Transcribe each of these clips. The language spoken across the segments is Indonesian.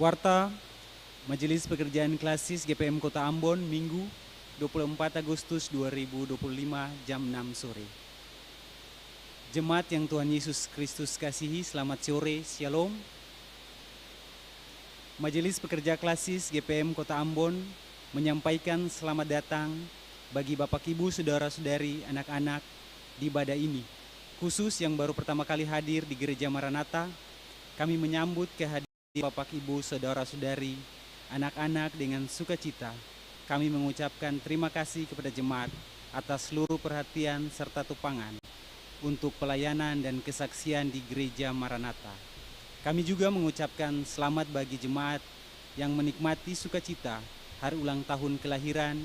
Warta Majelis Pekerjaan Klasis GPM Kota Ambon, Minggu 24 Agustus 2025 jam 6 sore. Jemaat yang Tuhan Yesus Kristus kasihi, selamat sore, Shalom. Majelis Pekerja Klasis GPM Kota Ambon menyampaikan selamat datang bagi Bapak Ibu, Saudara-saudari, anak-anak di ibadah ini. Khusus yang baru pertama kali hadir di Gereja Maranatha, kami menyambut kehadiran Bapak Ibu, Saudara-saudari, anak-anak dengan sukacita. Kami mengucapkan terima kasih kepada jemaat atas seluruh perhatian serta tupangan untuk pelayanan dan kesaksian di Gereja Maranatha. Kami juga mengucapkan selamat bagi jemaat yang menikmati sukacita hari ulang tahun kelahiran,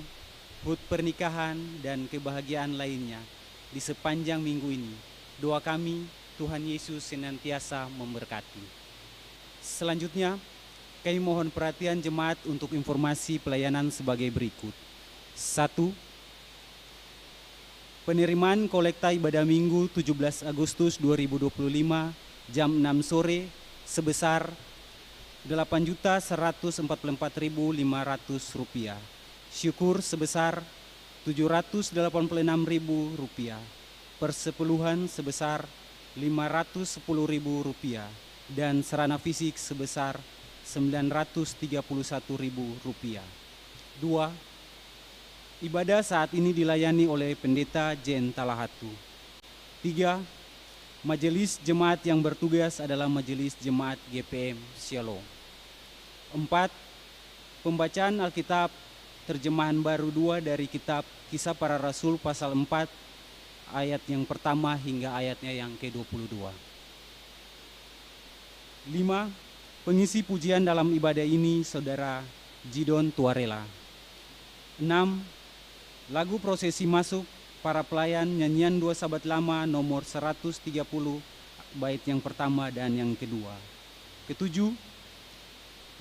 HUT pernikahan, dan kebahagiaan lainnya di sepanjang minggu ini. Doa kami, Tuhan Yesus senantiasa memberkati. Selanjutnya, kami mohon perhatian jemaat untuk informasi pelayanan sebagai berikut. 1. Penerimaan kolekta ibadah Minggu 17 Agustus 2025 jam 6 sore sebesar Rp8.144.500. Syukur sebesar Rp786.000. Persepuluhan sebesar Rp510.000 dan sarana fisik sebesar Rp931.000. 2. Ibadah saat ini dilayani oleh Pendeta Jen Talahatu. 3. Majelis jemaat yang bertugas adalah Majelis Jemaat GPM Shalom. 4. Pembacaan Alkitab terjemahan baru 2 dari kitab Kisah Para Rasul pasal 4 ayat yang pertama hingga ayatnya yang ke-22. 5. Pengisi pujian dalam ibadah ini Saudara Jidon Tuarela. 6. Lagu prosesi masuk para pelayan nyanyian 2 Sabat Lama nomor 130 bait yang pertama dan yang kedua. 7.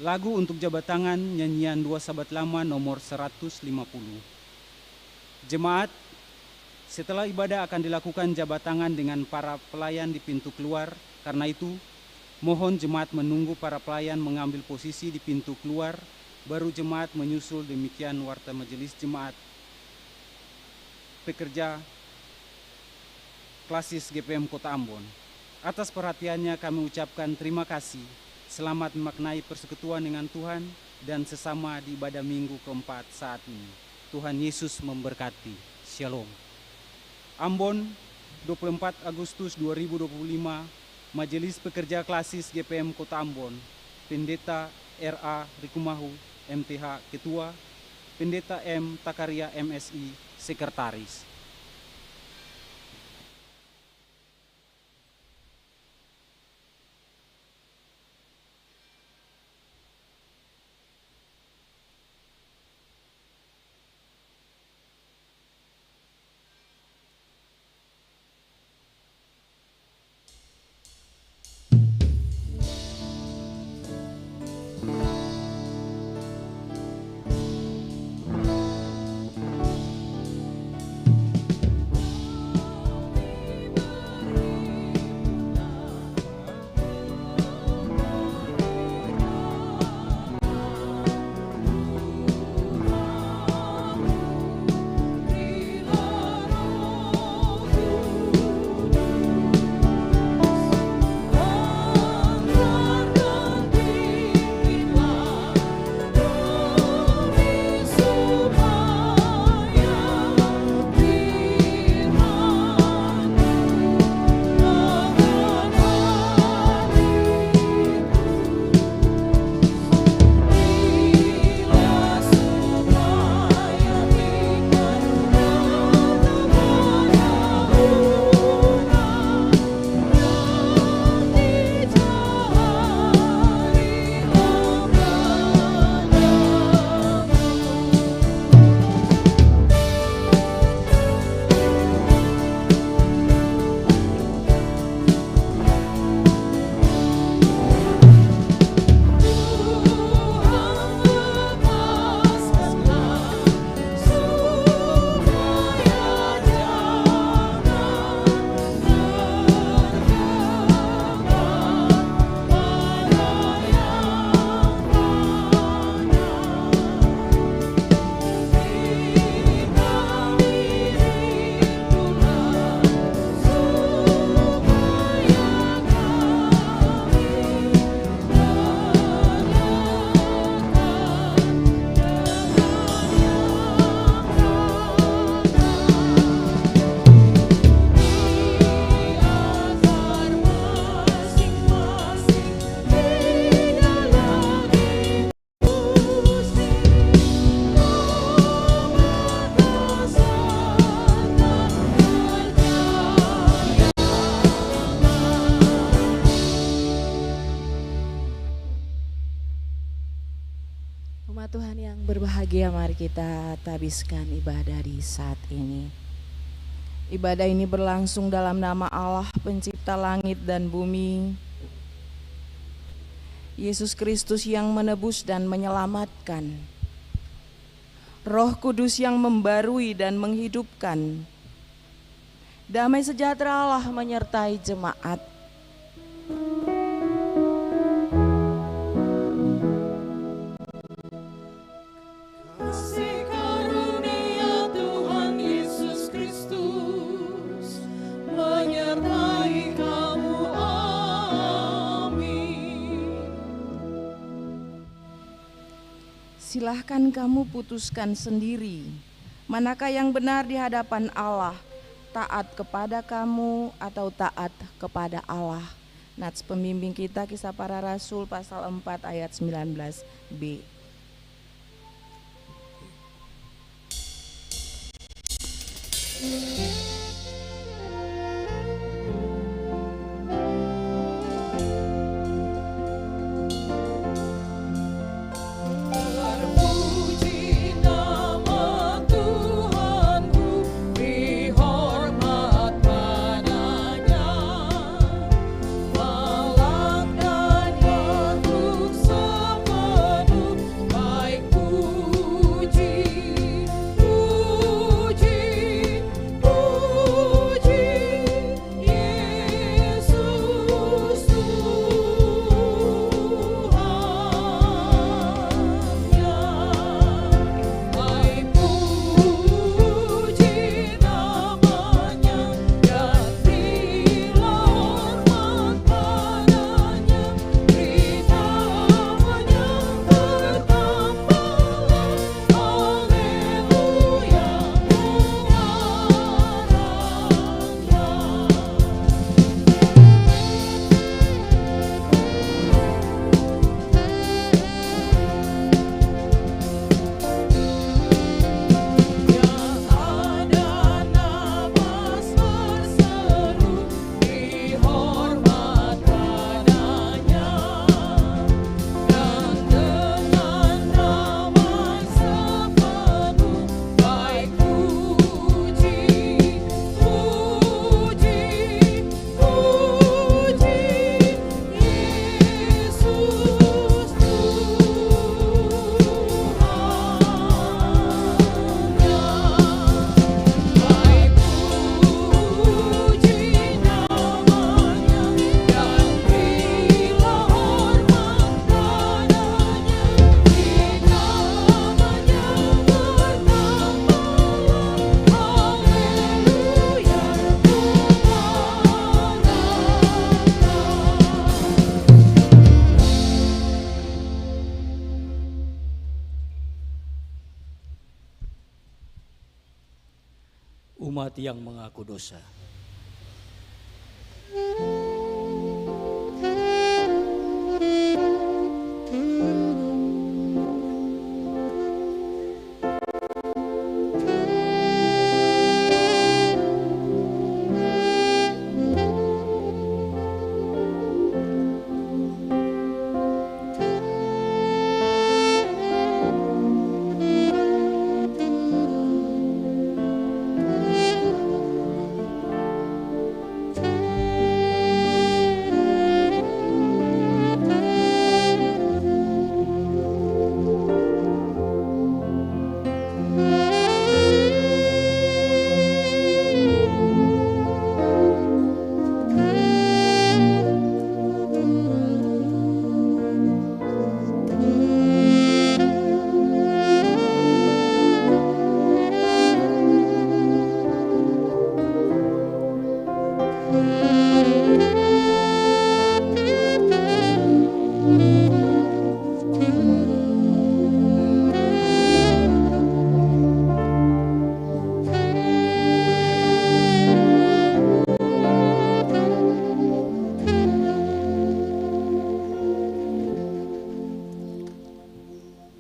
Lagu untuk jabat tangan nyanyian 2 Sabat Lama nomor 150. Jemaat, setelah ibadah akan dilakukan jabat tangan dengan para pelayan di pintu keluar. Karena itu, mohon jemaat menunggu para pelayan mengambil posisi di pintu keluar, baru jemaat menyusul. Demikian warta Majelis Jemaat Pekerja Klasis GPM Kota Ambon. Atas perhatiannya kami ucapkan terima kasih. Selamat memaknai persekutuan dengan Tuhan dan sesama di ibadah minggu keempat saat ini. Tuhan Yesus memberkati. Shalom. Ambon, 24 Agustus 2025, Majelis Pekerja Klasis GPM Kota Ambon, Pendeta R.A. Rikumahu, MTH Ketua, Pendeta M. Takaria MSI, Sekretaris. Tuhan yang berbahagia, mari kita habiskan ibadah di saat ini. Ibadah ini berlangsung dalam nama Allah pencipta langit dan bumi, Yesus Kristus yang menebus dan menyelamatkan, Roh Kudus yang membarui dan menghidupkan. Damai sejahtera Allah menyertai jemaat. Kasih karunia Tuhan Yesus Kristus menyertai kamu, amin. Silahkan kamu putuskan sendiri, manakah yang benar di hadapan Allah, taat kepada kamu atau taat kepada Allah. Nats pembimbing kita Kisah Para Rasul pasal 4 ayat 19b. Terpuji nama Tuhanku, beri hormat padanya, malam dan makhluk sepenuh baik puji, puji, puji Yesus Tuhannya. Baik puji namanya dan berilah hormat padanya, beritanya bertambahlah, haleluya yang ada nafas berseru, beri hormat padanya, dan dengan ramai sepenuh baik puji, puji, puji Yesus Tuhannya. Baik puji namanya dan berilah hormat padanya, beritanya bertambahlah, haleluya Umat yang mengaku dosa.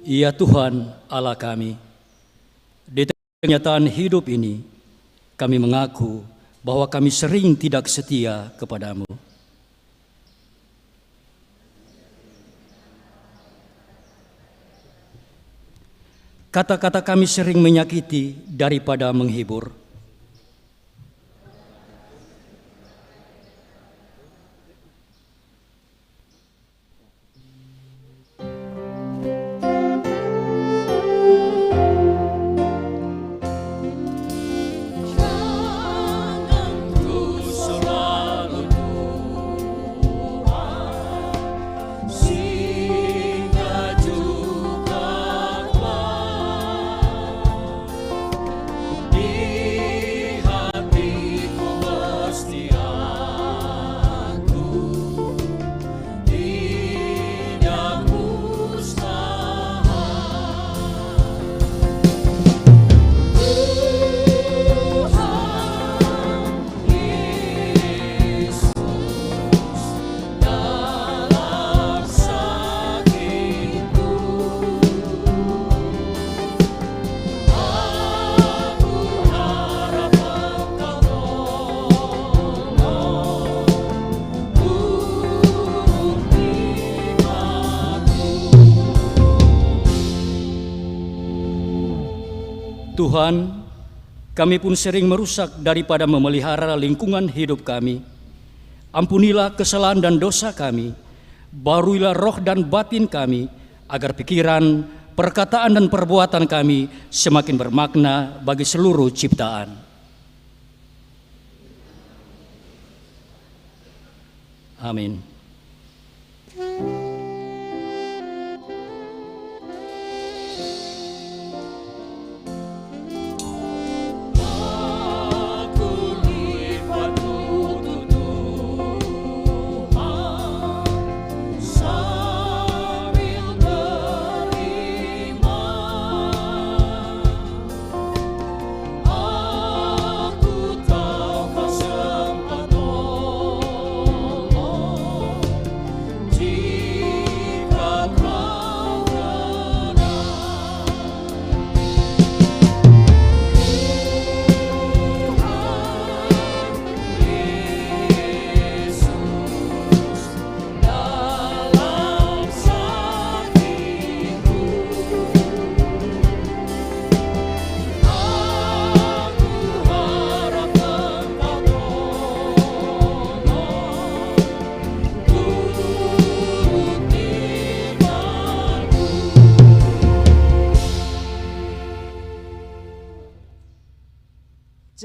Ya Tuhan Allah kami, di tengah kenyataan hidup ini, kami mengaku bahwa kami sering tidak setia kepadamu. kata-kata kami sering menyakiti daripada menghibur. Tuhan, kami pun sering merusak daripada memelihara lingkungan hidup kami. Ampunilah kesalahan dan dosa kami, baruilah roh dan batin kami, agar pikiran, perkataan dan perbuatan kami semakin bermakna bagi seluruh ciptaan. Amin.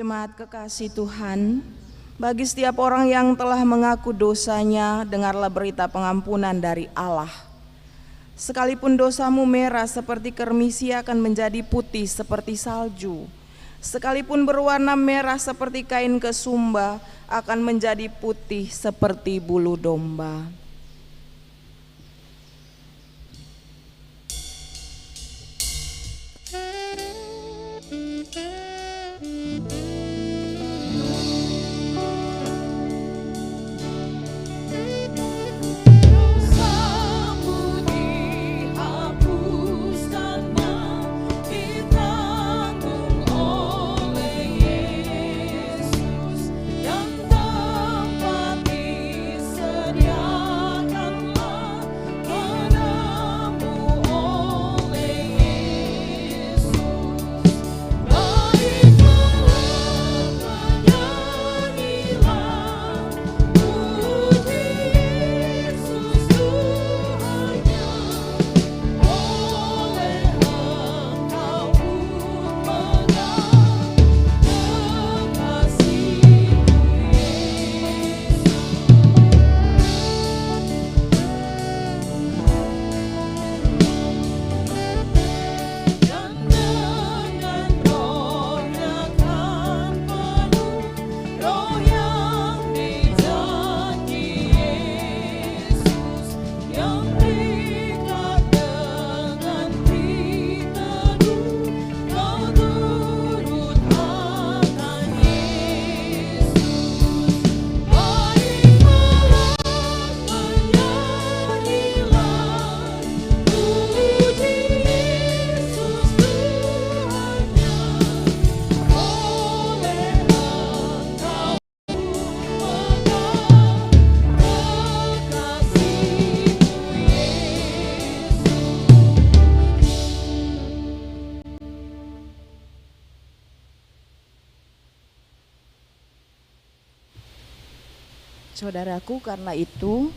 Jemaat kekasih Tuhan, bagi setiap orang yang telah mengaku dosanya, dengarlah berita pengampunan dari Allah. Sekalipun dosamu merah seperti kermisi akan menjadi putih seperti salju. Sekalipun berwarna merah seperti kain kesumba akan menjadi putih seperti bulu domba. Oh Saudaraku, karena itu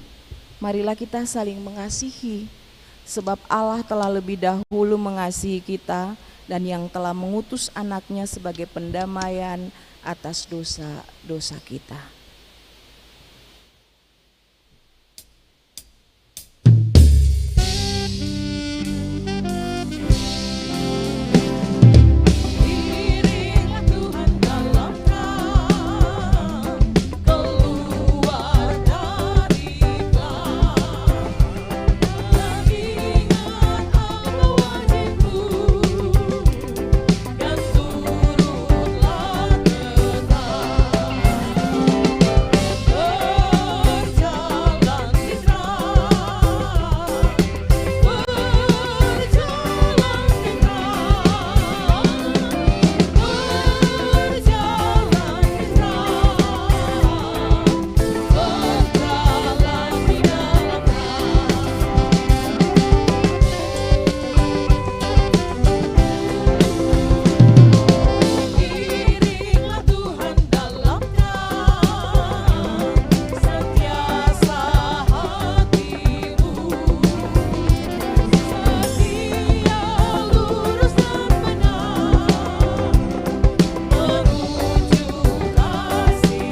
marilah kita saling mengasihi, sebab Allah telah lebih dahulu mengasihi kita dan yang telah mengutus anaknya sebagai pendamaian atas dosa-dosa kita. Iringlah Tuhan dalam terang, keluar dari gelap. Ingat apa wajibmu, dan turutlah tetap. Berjalan di terang, berjalan di Iringlah Tuhan dalam terang, sentiasa hatimu, setia lurus dan benar, menuju kasih-Mu. Berjalan di terang, berjalan di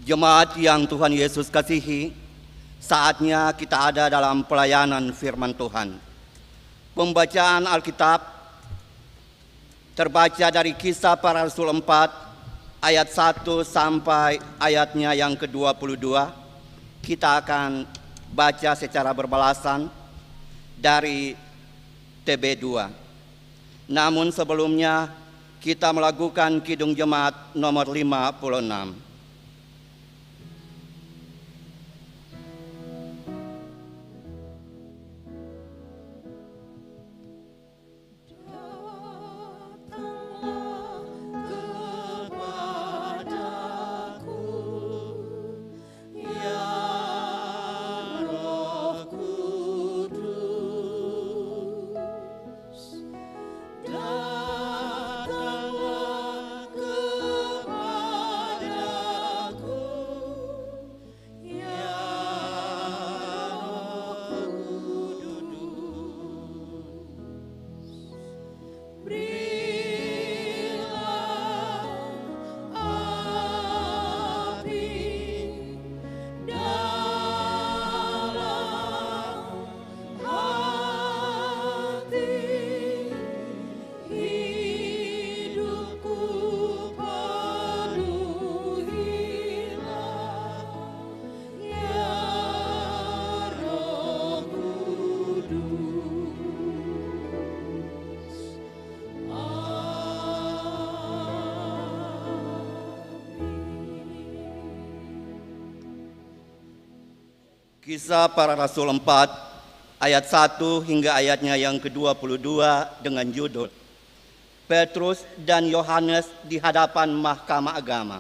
Jemaat yang Tuhan Yesus kasihi, saatnya kita ada dalam pelayanan firman Tuhan. Pembacaan Alkitab terbaca dari Kisah Para Rasul 4 ayat 1 sampai ayatnya yang ke-22. Kita akan baca secara berbalasan dari TB2. Namun sebelumnya kita melakukan Kidung Jemaat nomor 56. Kisah Para Rasul 4 ayat 1 hingga ayatnya yang ke-22 dengan judul Petrus dan Yohanes di hadapan Mahkamah Agama.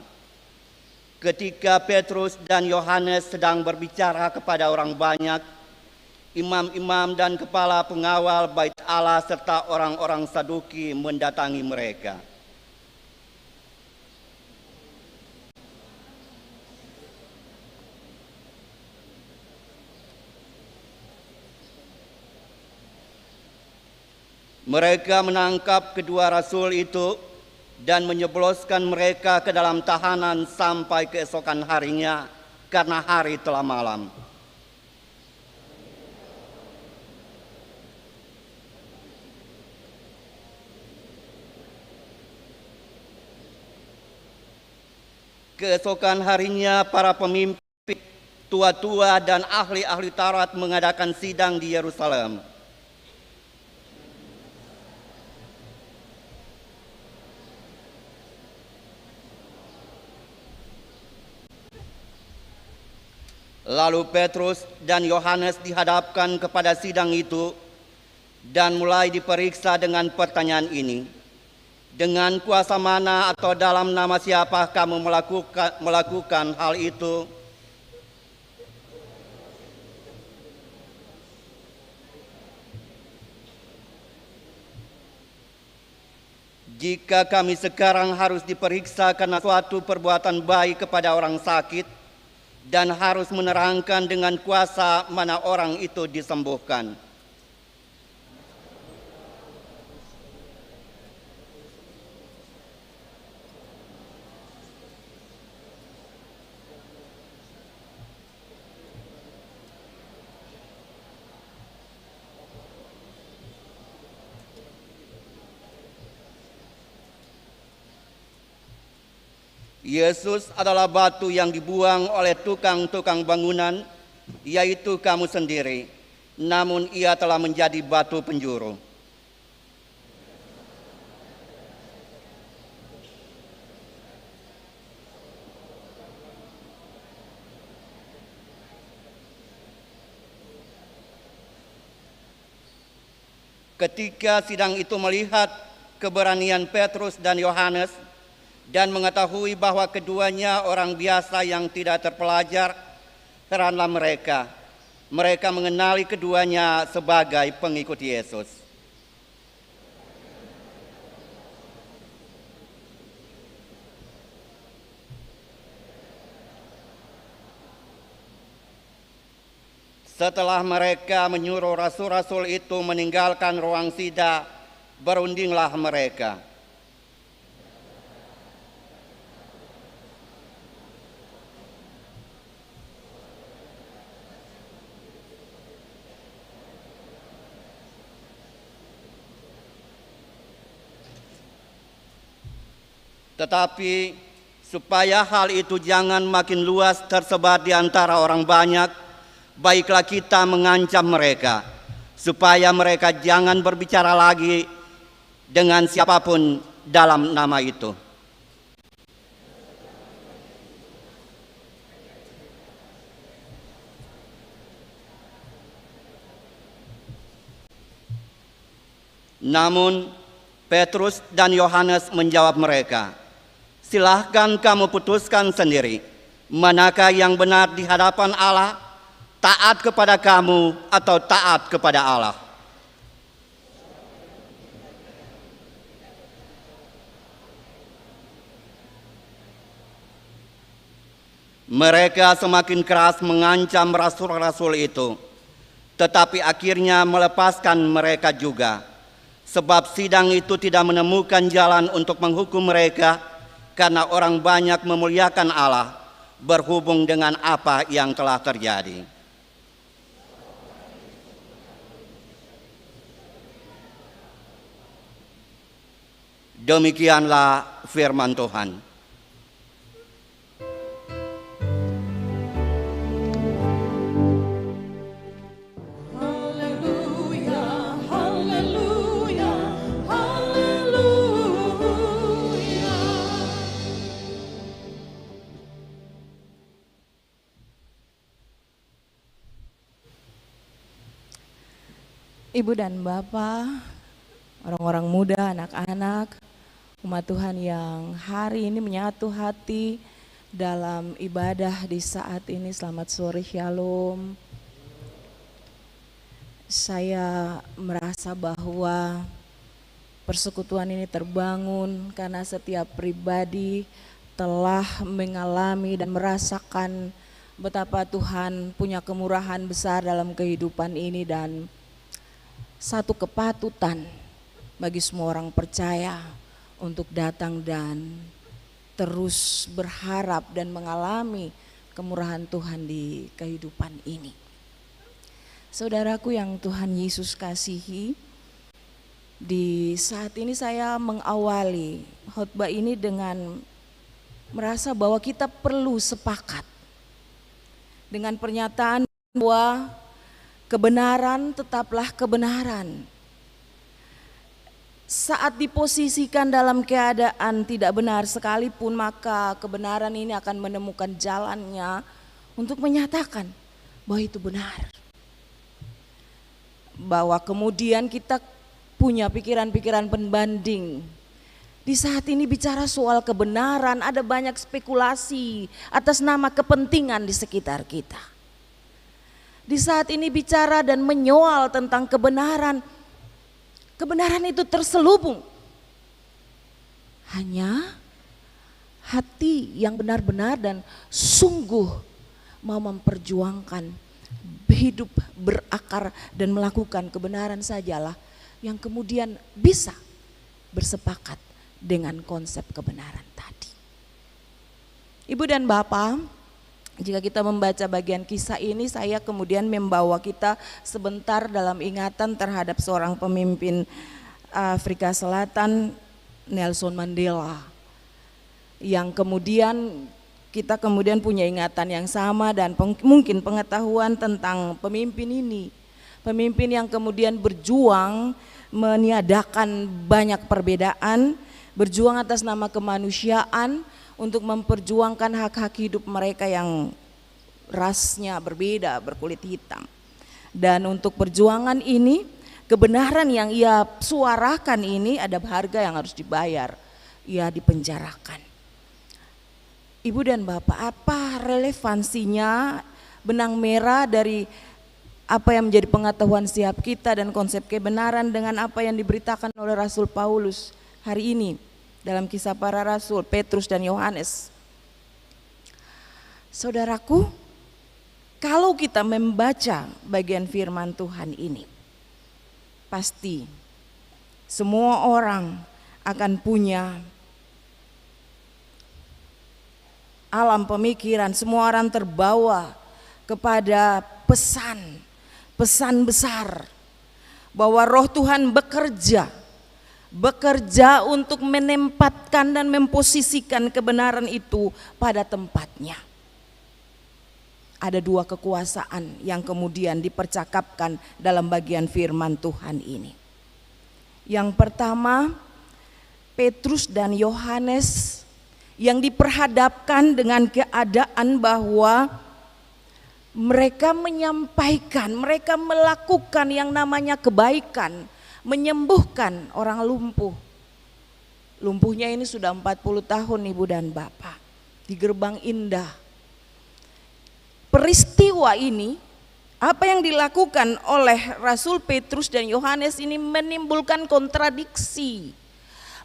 Ketika Petrus dan Yohanes sedang berbicara kepada orang banyak, imam-imam dan kepala pengawal Bait Allah serta orang-orang Saduki mendatangi mereka. Mereka menangkap kedua rasul itu dan menyebloskan mereka ke dalam tahanan sampai keesokan harinya karena hari telah malam. Keesokan harinya para pemimpin, tua-tua dan ahli-ahli Taurat mengadakan sidang di Yerusalem. Lalu Petrus dan Yohanes dihadapkan kepada sidang itu dan mulai diperiksa dengan pertanyaan ini. Dengan kuasa mana atau dalam nama siapa kamu melakukan hal itu? Jika kami sekarang harus diperiksa karena suatu perbuatan baik kepada orang sakit dan harus menerangkan dengan kuasa mana orang itu disembuhkan. Yesus adalah batu yang dibuang oleh tukang-tukang bangunan, yaitu kamu sendiri. Namun ia telah menjadi batu penjuru. Ketika sidang itu melihat keberanian Petrus dan Yohanes, dan mengetahui bahwa keduanya orang biasa yang tidak terpelajar, heranlah mereka. Mereka mengenali keduanya sebagai pengikut Yesus. Setelah mereka menyuruh rasul-rasul itu meninggalkan ruang sidang, berundinglah mereka. Tetapi supaya hal itu jangan makin luas tersebar di antara orang banyak, baiklah kita mengancam mereka, supaya mereka jangan berbicara lagi dengan siapapun dalam nama itu. Namun Petrus dan Yohanes menjawab mereka, "Silahkan kamu putuskan sendiri, manakah yang benar di hadapan Allah, taat kepada kamu atau taat kepada Allah." Mereka semakin keras mengancam rasul-rasul itu, tetapi akhirnya melepaskan mereka juga, sebab sidang itu tidak menemukan jalan untuk menghukum mereka, karena orang banyak memuliakan Allah berhubung dengan apa yang telah terjadi. Demikianlah firman Tuhan. Haleluya, haleluya, haleluya. Ibu dan Bapak, orang-orang muda, anak-anak, umat Tuhan yang hari ini menyatu hati dalam ibadah di saat ini. Selamat sore, Shalom. Saya merasa bahwa persekutuan ini terbangun karena setiap pribadi telah mengalami dan merasakan betapa Tuhan punya kemurahan besar dalam kehidupan ini, dan satu kepatutan bagi semua orang percaya untuk datang dan terus berharap dan mengalami kemurahan Tuhan di kehidupan ini. Saudaraku yang Tuhan Yesus kasihi, di saat ini saya mengawali khotbah ini dengan merasa bahwa kita perlu sepakat dengan pernyataan bahwa kebenaran tetaplah kebenaran. Saat diposisikan dalam keadaan tidak benar sekalipun, maka kebenaran ini akan menemukan jalannya untuk menyatakan bahwa itu benar. Bahwa kemudian kita punya pikiran-pikiran pembanding. Di saat ini bicara soal kebenaran, ada banyak spekulasi atas nama kepentingan di sekitar kita. Di saat ini bicara dan menyoal tentang kebenaran, kebenaran itu terselubung. Hanya hati yang benar-benar dan sungguh mau memperjuangkan hidup berakar dan melakukan kebenaran sajalah yang kemudian bisa bersepakat dengan konsep kebenaran tadi. Ibu dan Bapak, jika kita membaca bagian kisah ini, saya kemudian membawa kita sebentar dalam ingatan terhadap seorang pemimpin Afrika Selatan, Nelson Mandela, yang kemudian kita kemudian punya ingatan yang sama dan mungkin pengetahuan tentang pemimpin ini. Pemimpin yang kemudian berjuang meniadakan banyak perbedaan, berjuang atas nama kemanusiaan untuk memperjuangkan hak-hak hidup mereka yang rasnya berbeda, berkulit hitam. Dan untuk perjuangan ini, kebenaran yang ia suarakan ini ada harga yang harus dibayar. Ia dipenjarakan. Ibu dan Bapak, apa relevansinya benang merah dari apa yang menjadi pengetahuan setiap kita dan konsep kebenaran dengan apa yang diberitakan oleh Rasul Paulus hari ini dalam Kisah Para Rasul, Petrus dan Yohanes? Saudaraku, kalau kita membaca bagian firman Tuhan ini, pasti semua orang akan punya alam pemikiran, semua orang terbawa kepada pesan besar bahwa Roh Tuhan bekerja untuk menempatkan dan memposisikan kebenaran itu pada tempatnya. Ada dua kekuasaan yang kemudian dipercakapkan dalam bagian firman Tuhan ini. Yang pertama, Petrus dan Yohanes yang diperhadapkan dengan keadaan bahwa mereka menyampaikan, mereka melakukan yang namanya kebaikan, menyembuhkan orang lumpuh. Lumpuhnya ini sudah 40 tahun Ibu dan Bapak, di Gerbang Indah. Peristiwa ini, apa yang dilakukan oleh Rasul Petrus dan Yohanes ini menimbulkan kontradiksi.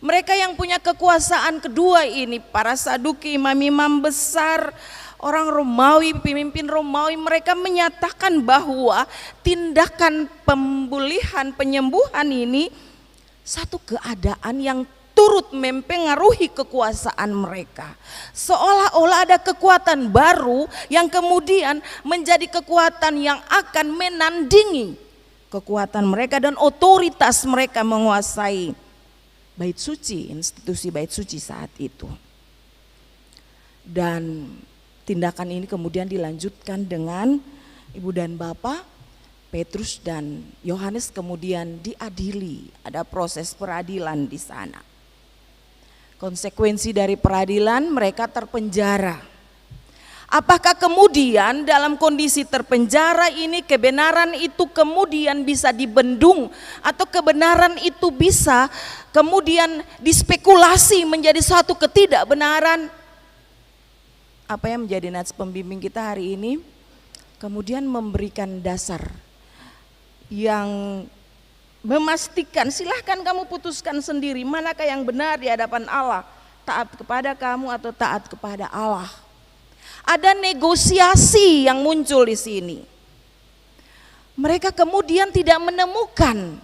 Mereka yang punya kekuasaan kedua ini, para Saduki, imam-imam besar, orang Romawi, pemimpin Romawi, mereka menyatakan bahwa tindakan pemulihan, penyembuhan ini satu keadaan yang turut mempengaruhi kekuasaan mereka. Seolah-olah ada kekuatan baru yang kemudian menjadi kekuatan yang akan menandingi kekuatan mereka dan otoritas mereka menguasai Bait Suci, institusi Bait Suci saat itu. Dan tindakan ini kemudian dilanjutkan dengan Ibu dan Bapak, Petrus dan Yohanes kemudian diadili. Ada proses peradilan di sana. Konsekuensi dari peradilan, mereka terpenjara. Apakah kemudian dalam kondisi terpenjara ini kebenaran itu kemudian bisa dibendung atau kebenaran itu bisa kemudian dispekulasi menjadi suatu ketidakbenaran? Apa yang menjadi nats pembimbing kita hari ini kemudian memberikan dasar yang memastikan, silahkan kamu putuskan sendiri manakah yang benar di hadapan Allah, taat kepada kamu atau taat kepada Allah. Ada negosiasi yang muncul di sini. Mereka kemudian tidak menemukan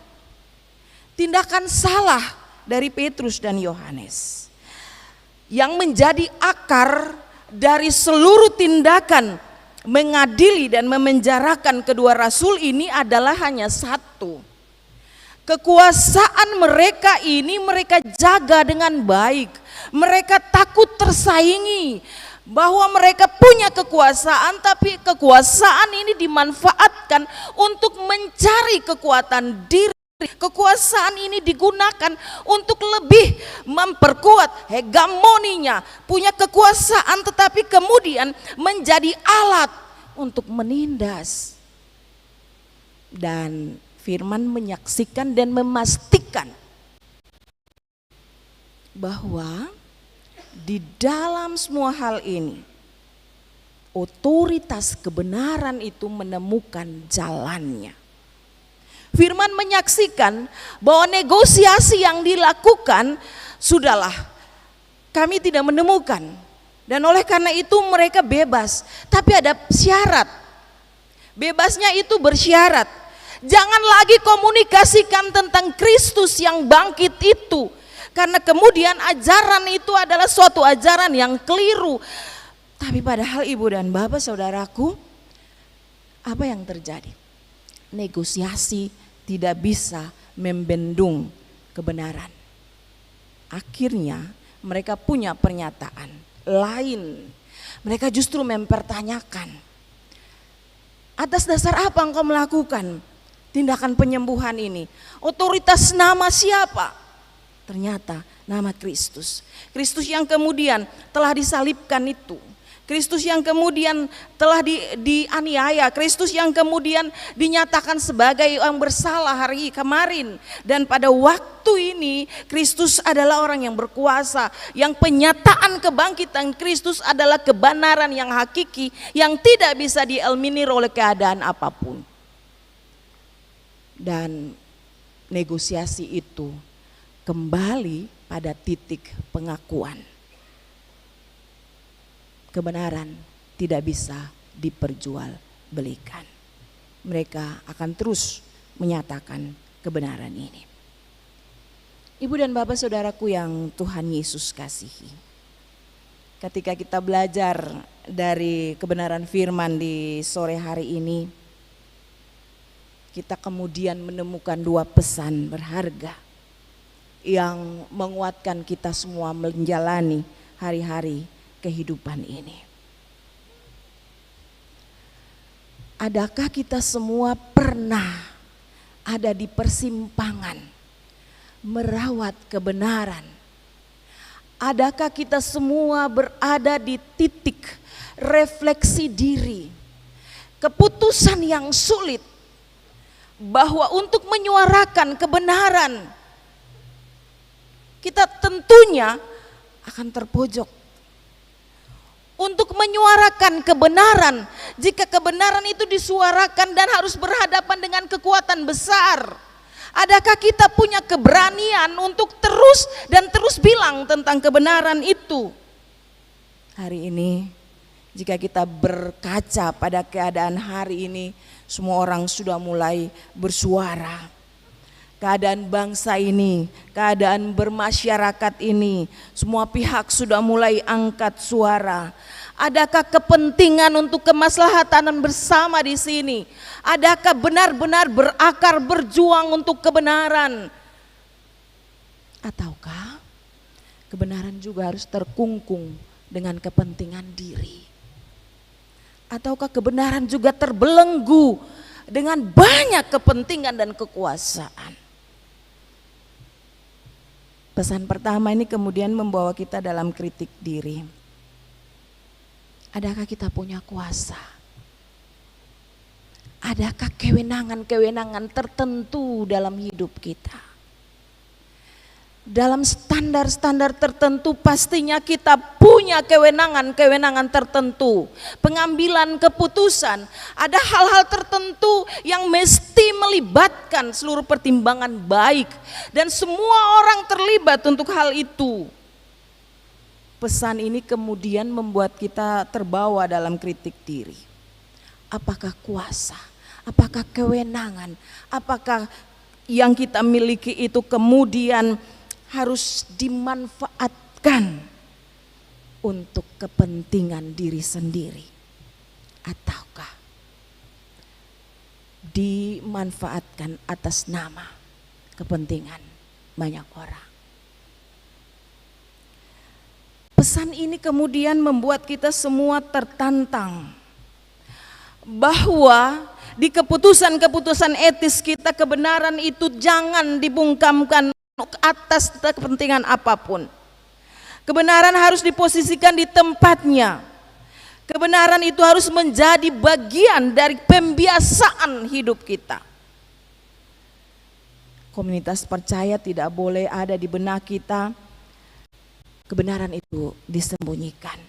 tindakan salah dari Petrus dan Yohanes. Yang menjadi akar dari seluruh tindakan mengadili dan memenjarakan kedua rasul ini adalah hanya satu. Kekuasaan mereka ini mereka jaga dengan baik. Mereka takut tersaingi. Bahwa mereka punya kekuasaan, tapi kekuasaan ini dimanfaatkan untuk mencari kekuatan diri Kekuasaan ini digunakan untuk lebih memperkuat hegemoninya, punya kekuasaan tetapi kemudian menjadi alat untuk menindas. Dan firman menyaksikan dan memastikan bahwa di dalam semua hal ini otoritas kebenaran itu menemukan jalannya. Firman menyaksikan bahwa negosiasi yang dilakukan, sudahlah kami tidak menemukan, dan oleh karena itu mereka bebas, tapi ada syarat. Bebasnya itu bersyarat, jangan lagi komunikasikan tentang Kristus yang bangkit itu, karena kemudian ajaran itu adalah suatu ajaran yang keliru. Tapi padahal ibu dan bapak saudaraku, apa yang terjadi? Negosiasi tidak bisa membendung kebenaran. Akhirnya mereka punya pernyataan lain. Mereka justru mempertanyakan, atas dasar apa engkau melakukan tindakan penyembuhan ini? Otoritas nama siapa? Ternyata nama Kristus. Kristus yang kemudian telah disalibkan itu. Kristus yang kemudian telah dianiaya, Kristus yang kemudian dinyatakan sebagai yang bersalah hari kemarin. Dan pada waktu ini Kristus adalah orang yang berkuasa, yang penyataan kebangkitan Kristus adalah kebenaran yang hakiki, yang tidak bisa dieliminir oleh keadaan apapun. Dan negosiasi itu kembali pada titik pengakuan. Kebenaran tidak bisa diperjualbelikan. Mereka akan terus menyatakan kebenaran ini. Ibu dan bapak saudaraku yang Tuhan Yesus kasihi, ketika kita belajar dari kebenaran firman di sore hari ini, kita kemudian menemukan dua pesan berharga yang menguatkan kita semua menjalani hari-hari kehidupan ini. Adakah kita semua pernah ada di persimpangan merawat kebenaran? Adakah kita semua berada di titik refleksi diri, keputusan yang sulit bahwa untuk menyuarakan kebenaran kita tentunya akan terpojok? Untuk menyuarakan kebenaran, jika kebenaran itu disuarakan dan harus berhadapan dengan kekuatan besar, adakah kita punya keberanian untuk terus dan terus bilang tentang kebenaran itu? Hari ini jika kita berkaca pada keadaan hari ini, semua orang sudah mulai bersuara. Keadaan bangsa ini, keadaan bermasyarakat ini, semua pihak sudah mulai angkat suara. Adakah kepentingan untuk kemaslahatan bersama di sini? Adakah benar-benar berakar berjuang untuk kebenaran? Ataukah kebenaran juga harus terkungkung dengan kepentingan diri? Ataukah kebenaran juga terbelenggu dengan banyak kepentingan dan kekuasaan? Pesan pertama ini kemudian membawa kita dalam kritik diri. Adakah kita punya kuasa? Adakah kewenangan-kewenangan tertentu dalam hidup kita? Dalam standar-standar tertentu pastinya kita punya kewenangan-kewenangan tertentu. Pengambilan keputusan, ada hal-hal tertentu yang mesti melibatkan seluruh pertimbangan baik. Dan semua orang terlibat untuk hal itu. Pesan ini kemudian membuat kita terbawa dalam kritik diri. Apakah kuasa? Apakah kewenangan? Apakah yang kita miliki itu kemudian harus dimanfaatkan untuk kepentingan diri sendiri, ataukah dimanfaatkan atas nama kepentingan banyak orang? Pesan ini kemudian membuat kita semua tertantang bahwa di keputusan-keputusan etis kita kebenaran itu jangan dibungkamkan atas kepentingan apapun. Kebenaran harus diposisikan di tempatnya. Kebenaran itu harus menjadi bagian dari pembiasaan hidup kita. Komunitas percaya tidak boleh ada di benak kita kebenaran itu disembunyikan.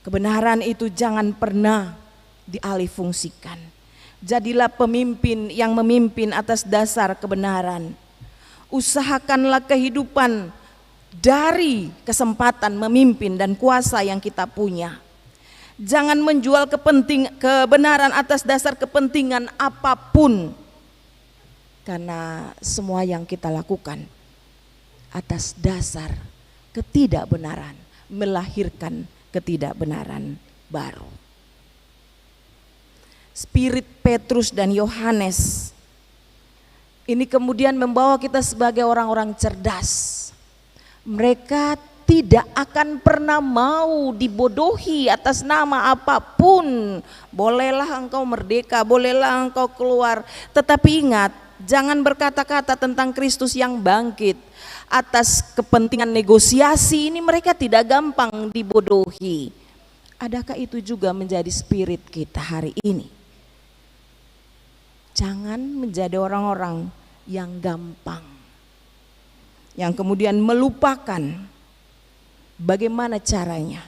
Kebenaran itu jangan pernah dialihfungsikan. Jadilah pemimpin yang memimpin atas dasar kebenaran. Usahakanlah kehidupan dari kesempatan memimpin dan kuasa yang kita punya. Jangan menjual kebenaran atas dasar kepentingan apapun. Karena semua yang kita lakukan atas dasar ketidakbenaran melahirkan ketidakbenaran baru. Spirit Petrus dan Yohanes ini kemudian membawa kita sebagai orang-orang cerdas. Mereka tidak akan pernah mau dibodohi atas nama apapun. Bolehlah engkau merdeka, bolehlah engkau keluar. Tetapi ingat, jangan berkata-kata tentang Kristus yang bangkit. Atas kepentingan negosiasi ini mereka tidak gampang dibodohi. Adakah itu juga menjadi spirit kita hari ini? Jangan menjadi orang-orang yang gampang, yang kemudian melupakan bagaimana caranya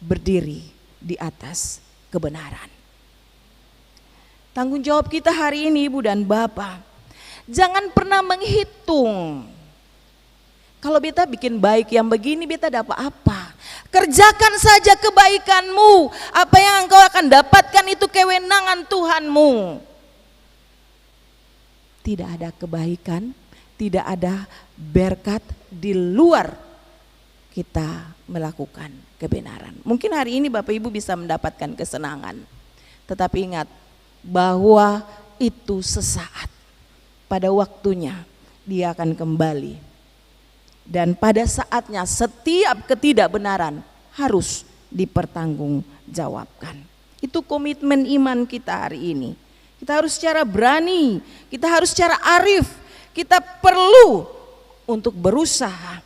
berdiri di atas kebenaran. Tanggung jawab kita hari ini, Ibu dan Bapak, jangan pernah menghitung. Kalau beta bikin baik yang begini, beta dapat apa? Kerjakan saja kebaikanmu. Apa yang engkau akan dapatkan itu kewenangan Tuhanmu. Tidak ada kebaikan, tidak ada berkat di luar kita melakukan kebenaran. Mungkin hari ini Bapak Ibu bisa mendapatkan kesenangan, tetapi ingat bahwa itu sesaat. Pada waktunya dia akan kembali, dan pada saatnya setiap ketidakbenaran harus dipertanggungjawabkan. Itu komitmen iman kita hari ini. Kita harus secara berani, kita harus secara arif, kita perlu untuk berusaha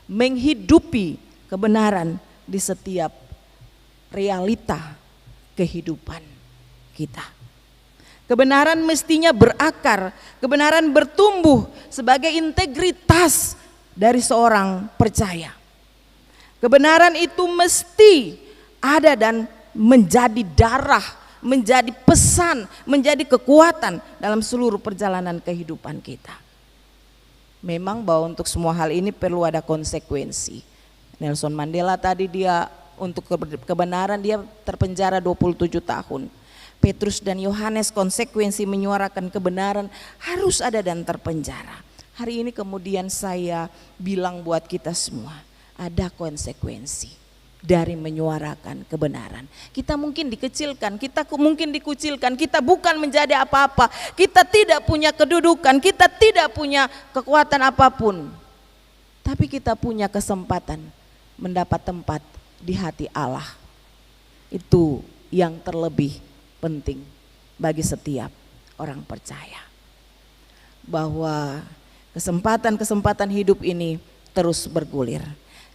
menghidupi kebenaran di setiap realita kehidupan kita. Kebenaran mestinya berakar, kebenaran bertumbuh sebagai integritas dari seorang percaya. Kebenaran itu mesti ada dan menjadi darah, menjadi pesan, menjadi kekuatan dalam seluruh perjalanan kehidupan kita. Memang bahwa untuk semua hal ini perlu ada konsekuensi. Nelson Mandela tadi dia untuk kebenaran dia terpenjara 27 tahun. Petrus dan Yohanes konsekuensi menyuarakan kebenaran harus ada dan terpenjara. Hari ini kemudian saya bilang buat kita semua, ada konsekuensi dari menyuarakan kebenaran. Kita mungkin dikecilkan, kita mungkin dikucilkan, kita bukan menjadi apa-apa, kita tidak punya kedudukan, kita tidak punya kekuatan apapun. Tapi kita punya kesempatan mendapat tempat di hati Allah. Itu yang terlebih penting bagi setiap orang percaya. Bahwa kesempatan-kesempatan hidup ini terus bergulir.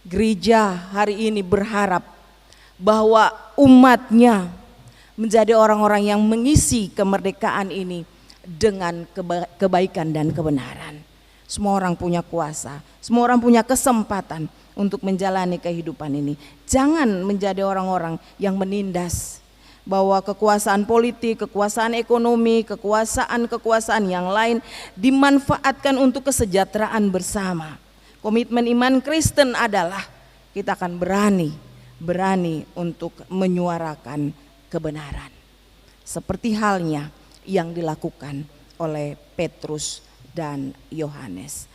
Gereja hari ini berharap bahwa umatnya menjadi orang-orang yang mengisi kemerdekaan ini dengan kebaikan dan kebenaran. Semua orang punya kuasa, semua orang punya kesempatan untuk menjalani kehidupan ini. Jangan menjadi orang-orang yang menindas bahwa kekuasaan politik, kekuasaan ekonomi, kekuasaan yang lain dimanfaatkan untuk kesejahteraan bersama. Komitmen iman Kristen adalah kita akan berani untuk menyuarakan kebenaran. Seperti halnya yang dilakukan oleh Petrus dan Yohanes.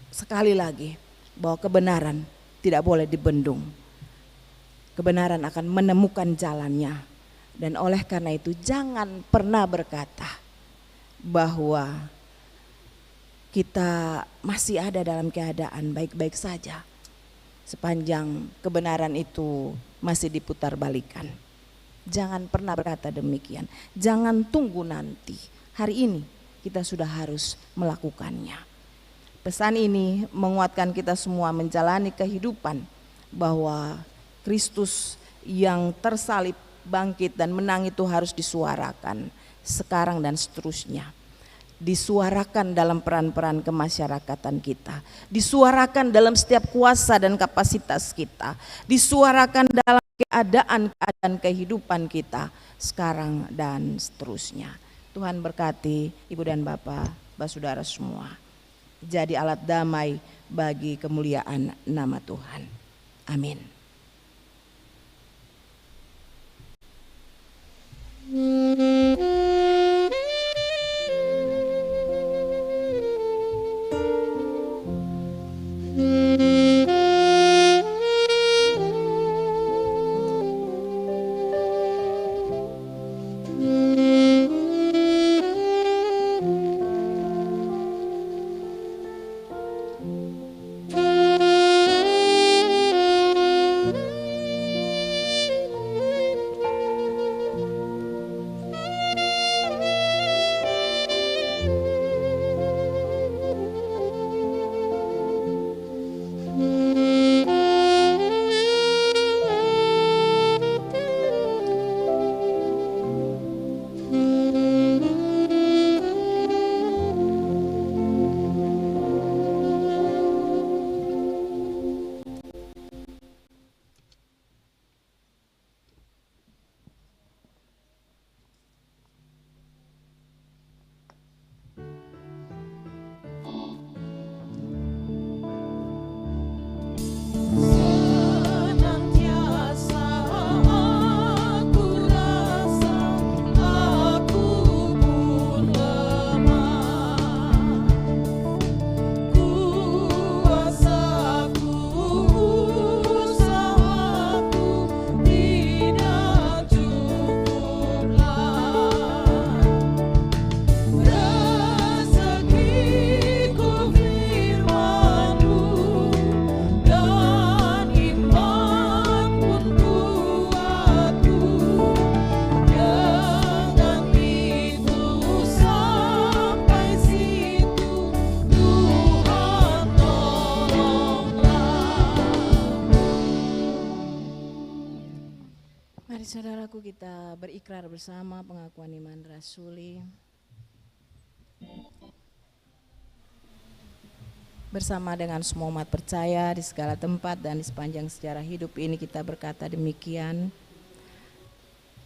Sekali lagi bahwa kebenaran tidak boleh dibendung. Kebenaran akan menemukan jalannya. Dan oleh karena itu jangan pernah berkata bahwa kita masih ada dalam keadaan baik-baik saja sepanjang kebenaran itu masih diputar balikan. Jangan pernah berkata demikian. Jangan tunggu nanti. Hari ini kita sudah harus melakukannya. Pesan ini menguatkan kita semua menjalani kehidupan bahwa Kristus yang tersalib, bangkit dan menang itu harus disuarakan sekarang dan seterusnya. Disuarakan dalam peran-peran kemasyarakatan kita, disuarakan dalam setiap kuasa dan kapasitas kita, disuarakan dalam keadaan kehidupan kita sekarang dan seterusnya. Tuhan berkati Ibu dan Bapak, saudara semua. Jadi alat damai bagi kemuliaan nama Tuhan. Amin. Mari saudaraku kita berikrar bersama pengakuan iman rasuli. Bersama dengan semua umat percaya di segala tempat dan di sepanjang sejarah hidup ini kita berkata demikian.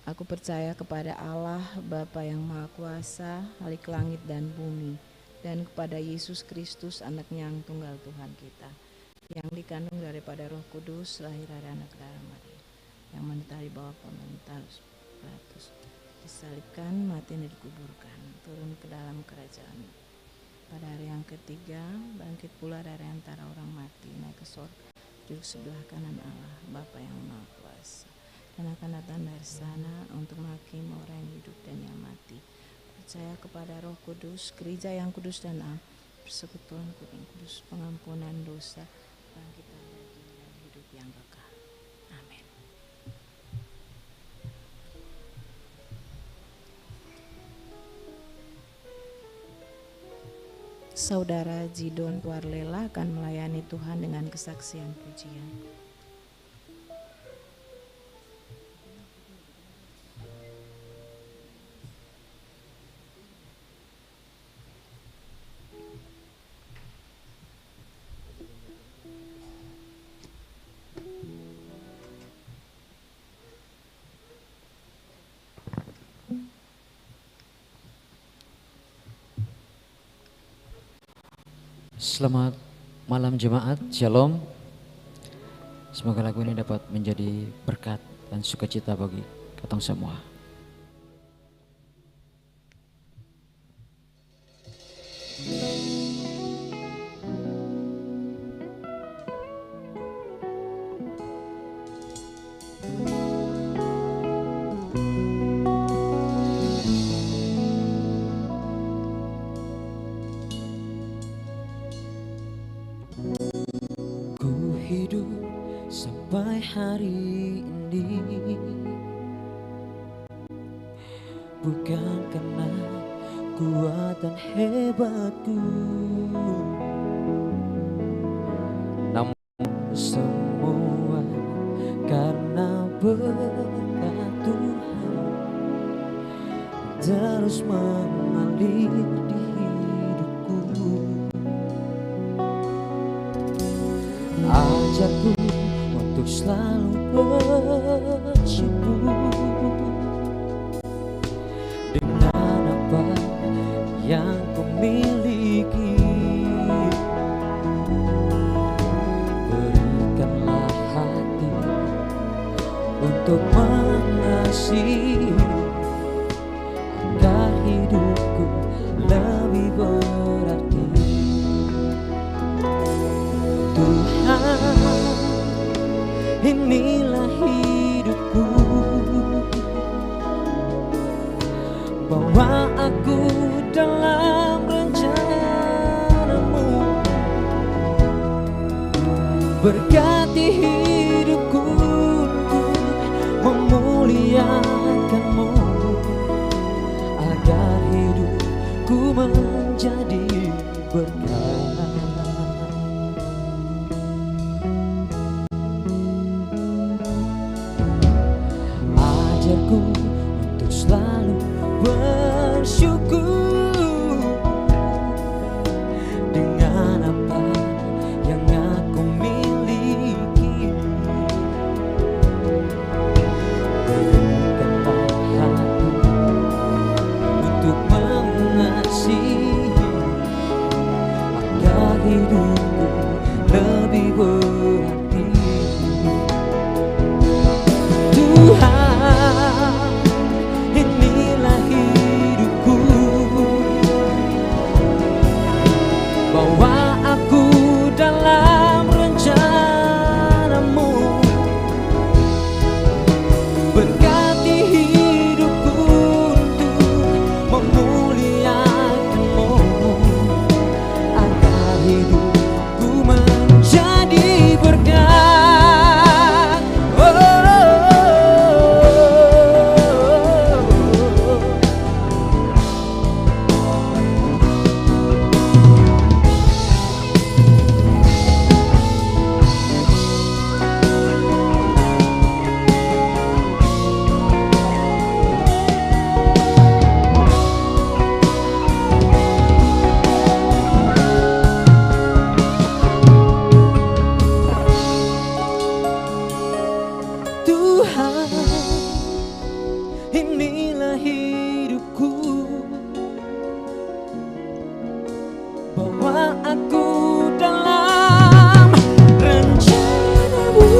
Aku percaya kepada Allah Bapa yang Maha Kuasa, Khalik langit dan bumi, dan kepada Yesus Kristus anaknya yang tunggal Tuhan kita, yang dikandung daripada Roh Kudus, lahir dari anak darah Maria, yang menderita di bawah pemerintahan Pilatus, disalibkan, mati dan dikuburkan, turun ke dalam kerajaan. Pada hari yang ketiga, bangkit pula dari antara orang mati, naik ke surga, duduk sebelah kanan Allah, Bapa yang Maha Kuasa, dan akan datang dari sana untuk menghakimi orang yang hidup dan yang mati. Percaya kepada Roh Kudus, gereja yang kudus dan am, persekutuan yang kudus, pengampunan dosa, bangkitan daging dan hidup yang kekal. Amin. Saudara Jidon Tuarlela akan melayani Tuhan dengan kesaksian pujian. Selamat malam jemaat, Shalom. Semoga lagu ini dapat menjadi berkat dan sukacita bagi kita semua. Sampai hari ini bukan karena kuat dan hebatku, namun semua karena berkat Tuhan terus mengalir di hidupku. Ajarku untuk selalu bersyukur dengan apa yang ku miliki. Berikanlah hati untuk mengasihi, agar hidupku lebih berarti. Tuhan, inilah hidupku, bawa aku dalam rencanamu, berkati hidupku untuk memuliakanmu, agar hidupku menjadi berkat. Ajarku untuk selalu bersyukur dengan apa yang aku miliki. Berikanlah hati untuk mengasihi, agar hidupku lebih berarti. Tuhan, inilah hidupku, bawa aku dalam rencanamu, berkati hidupku untuk memuliakanmu, agar hidupku menjadi berkat. Tuhan, inilah hidupku, bawa aku dalam rencanamu,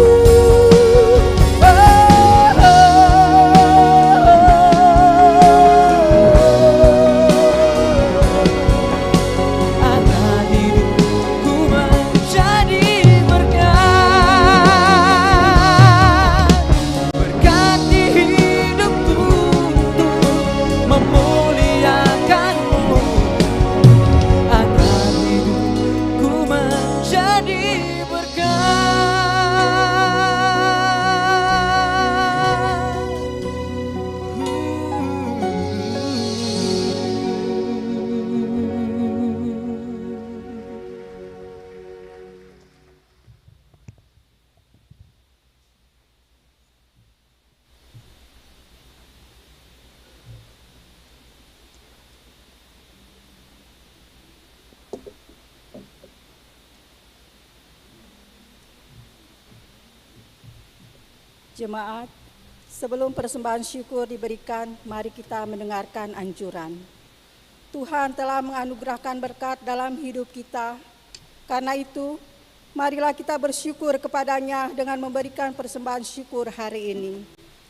agar hidupku menjadi berkat. Berkati hidupku untuk memuliakanmu, agar hidupku menjadi Jemaat, sebelum persembahan syukur diberikan, mari kita mendengarkan anjuran. Tuhan telah menganugerahkan berkat dalam hidup kita. Karena itu, marilah kita bersyukur kepadanya dengan memberikan persembahan syukur hari ini.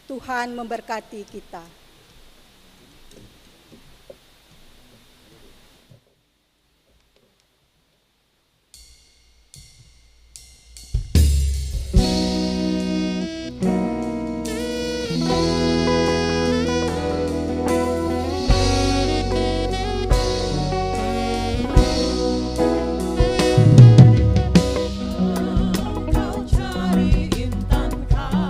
Tuhan memberkati kita. Kau cari intan kau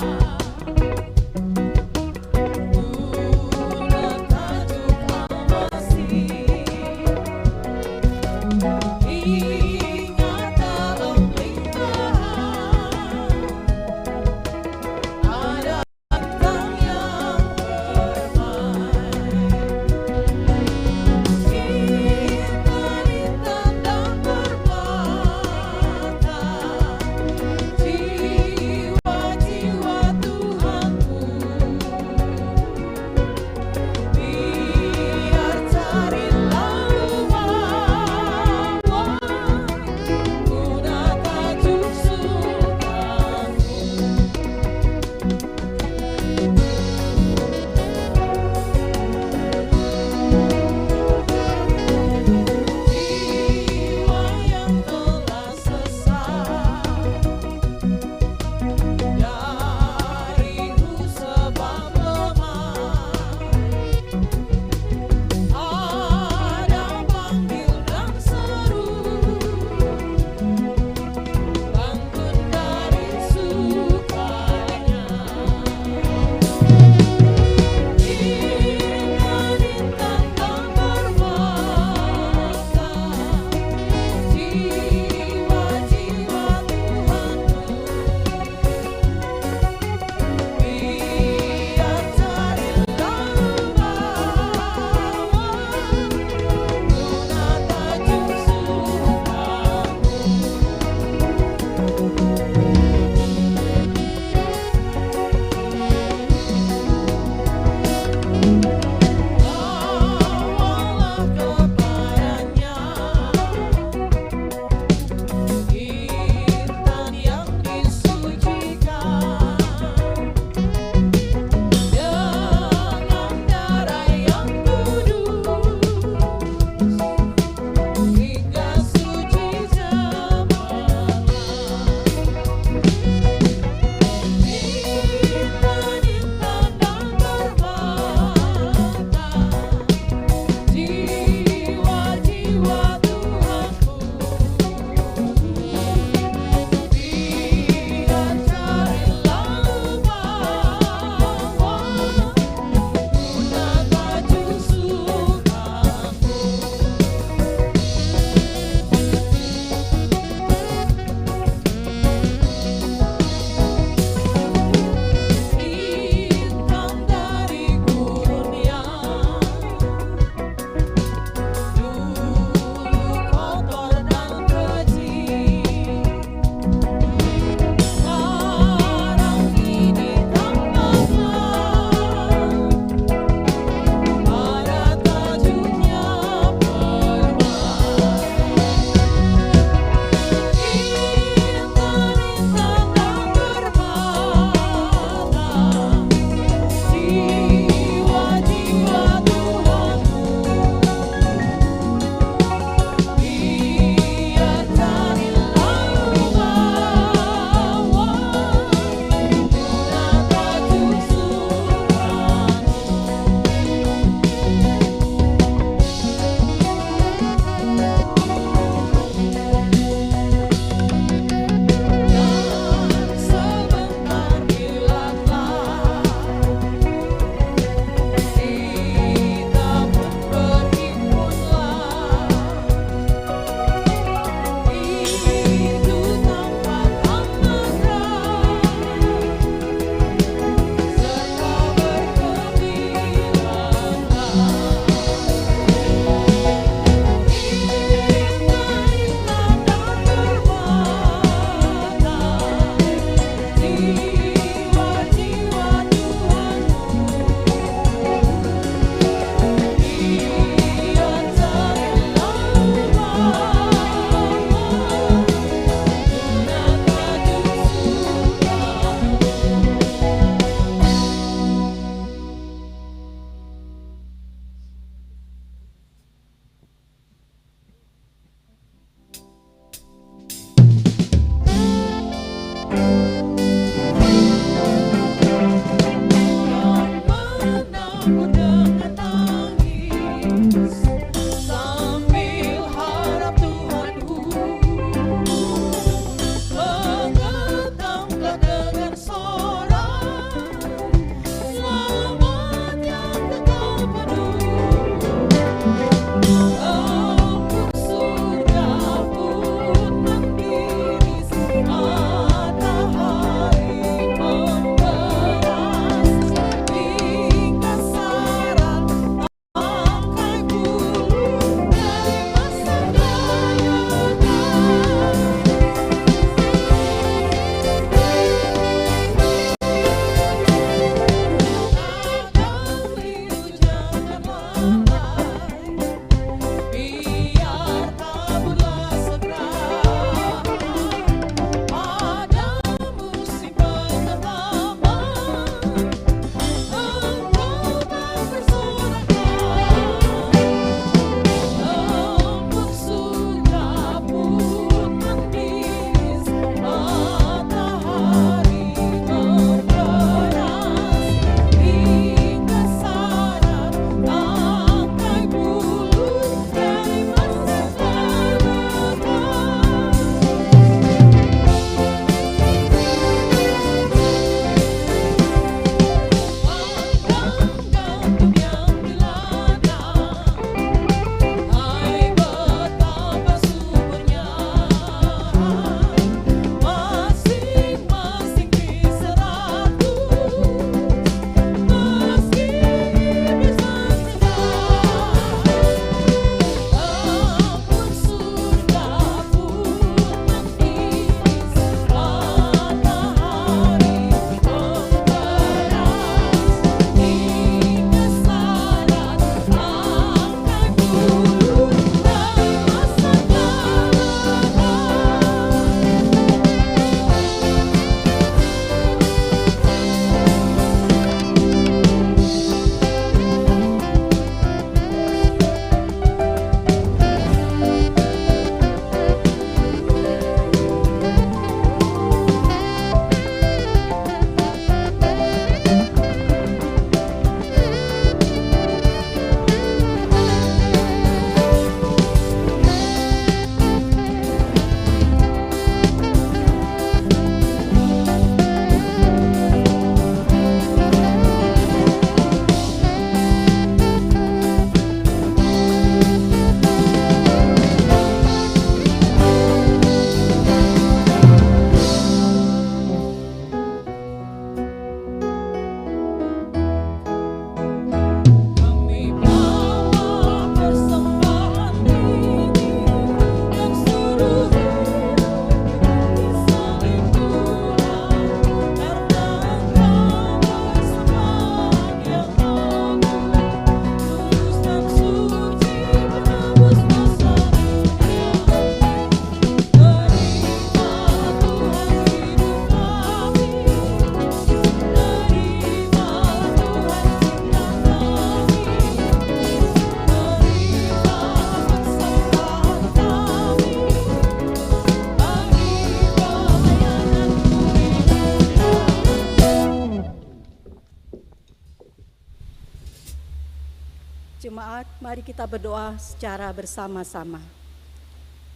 jemaat, mari kita berdoa secara bersama-sama.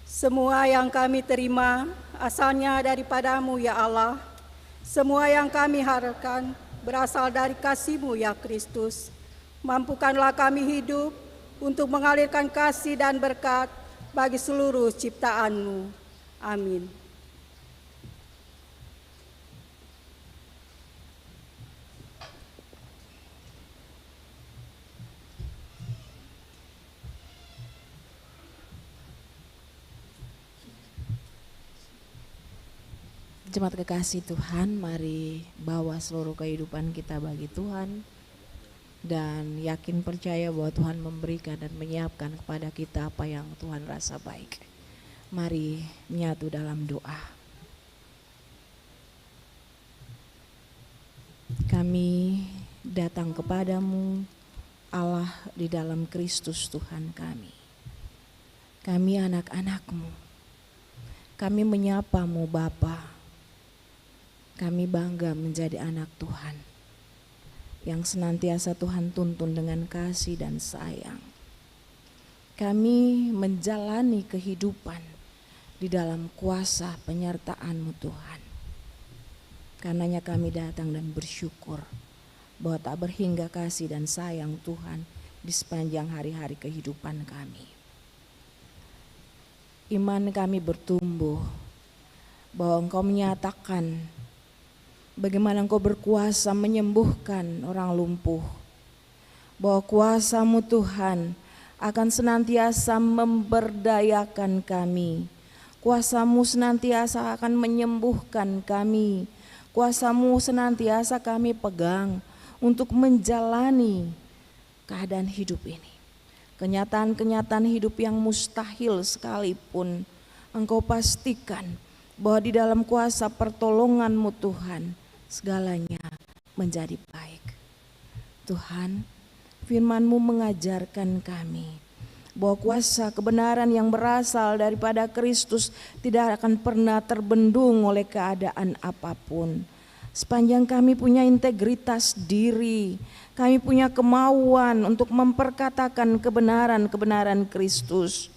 Semua yang kami terima asalnya daripada-Mu ya Allah. Semua yang kami harapkan berasal dari kasih-Mu ya Kristus. Mampukanlah kami hidup untuk mengalirkan kasih dan berkat bagi seluruh ciptaan-Mu. Amin. Jemaat kekasih Tuhan, mari bawa seluruh kehidupan kita bagi Tuhan dan yakin percaya bahwa Tuhan memberikan dan menyiapkan kepada kita apa yang Tuhan rasa baik. Mari menyatu dalam doa. Kami datang kepadamu Allah di dalam Kristus Tuhan kami. Kami anak-anak-Mu. Kami menyapa-Mu Bapa. Kami bangga menjadi anak Tuhan yang senantiasa Tuhan tuntun dengan kasih dan sayang. Kami menjalani kehidupan di dalam kuasa penyertaan-Mu Tuhan. Karenanya kami datang dan bersyukur bahwa tak berhingga kasih dan sayang Tuhan di sepanjang hari-hari kehidupan kami. Iman kami bertumbuh bahwa Engkau menyatakan bagaimana Engkau berkuasa menyembuhkan orang lumpuh. Bahwa kuasa-Mu Tuhan akan senantiasa memberdayakan kami. Kuasa-Mu senantiasa akan menyembuhkan kami. Kuasa-Mu senantiasa kami pegang untuk menjalani keadaan hidup ini. Kenyataan-kenyataan hidup yang mustahil sekalipun Engkau pastikan bahwa di dalam kuasa pertolongan-Mu Tuhan segalanya menjadi baik. Tuhan, firman-Mu mengajarkan kami bahwa kuasa kebenaran yang berasal daripada Kristus tidak akan pernah terbendung oleh keadaan apapun. Sepanjang kami punya integritas diri, kami punya kemauan untuk memperkatakan kebenaran-kebenaran Kristus.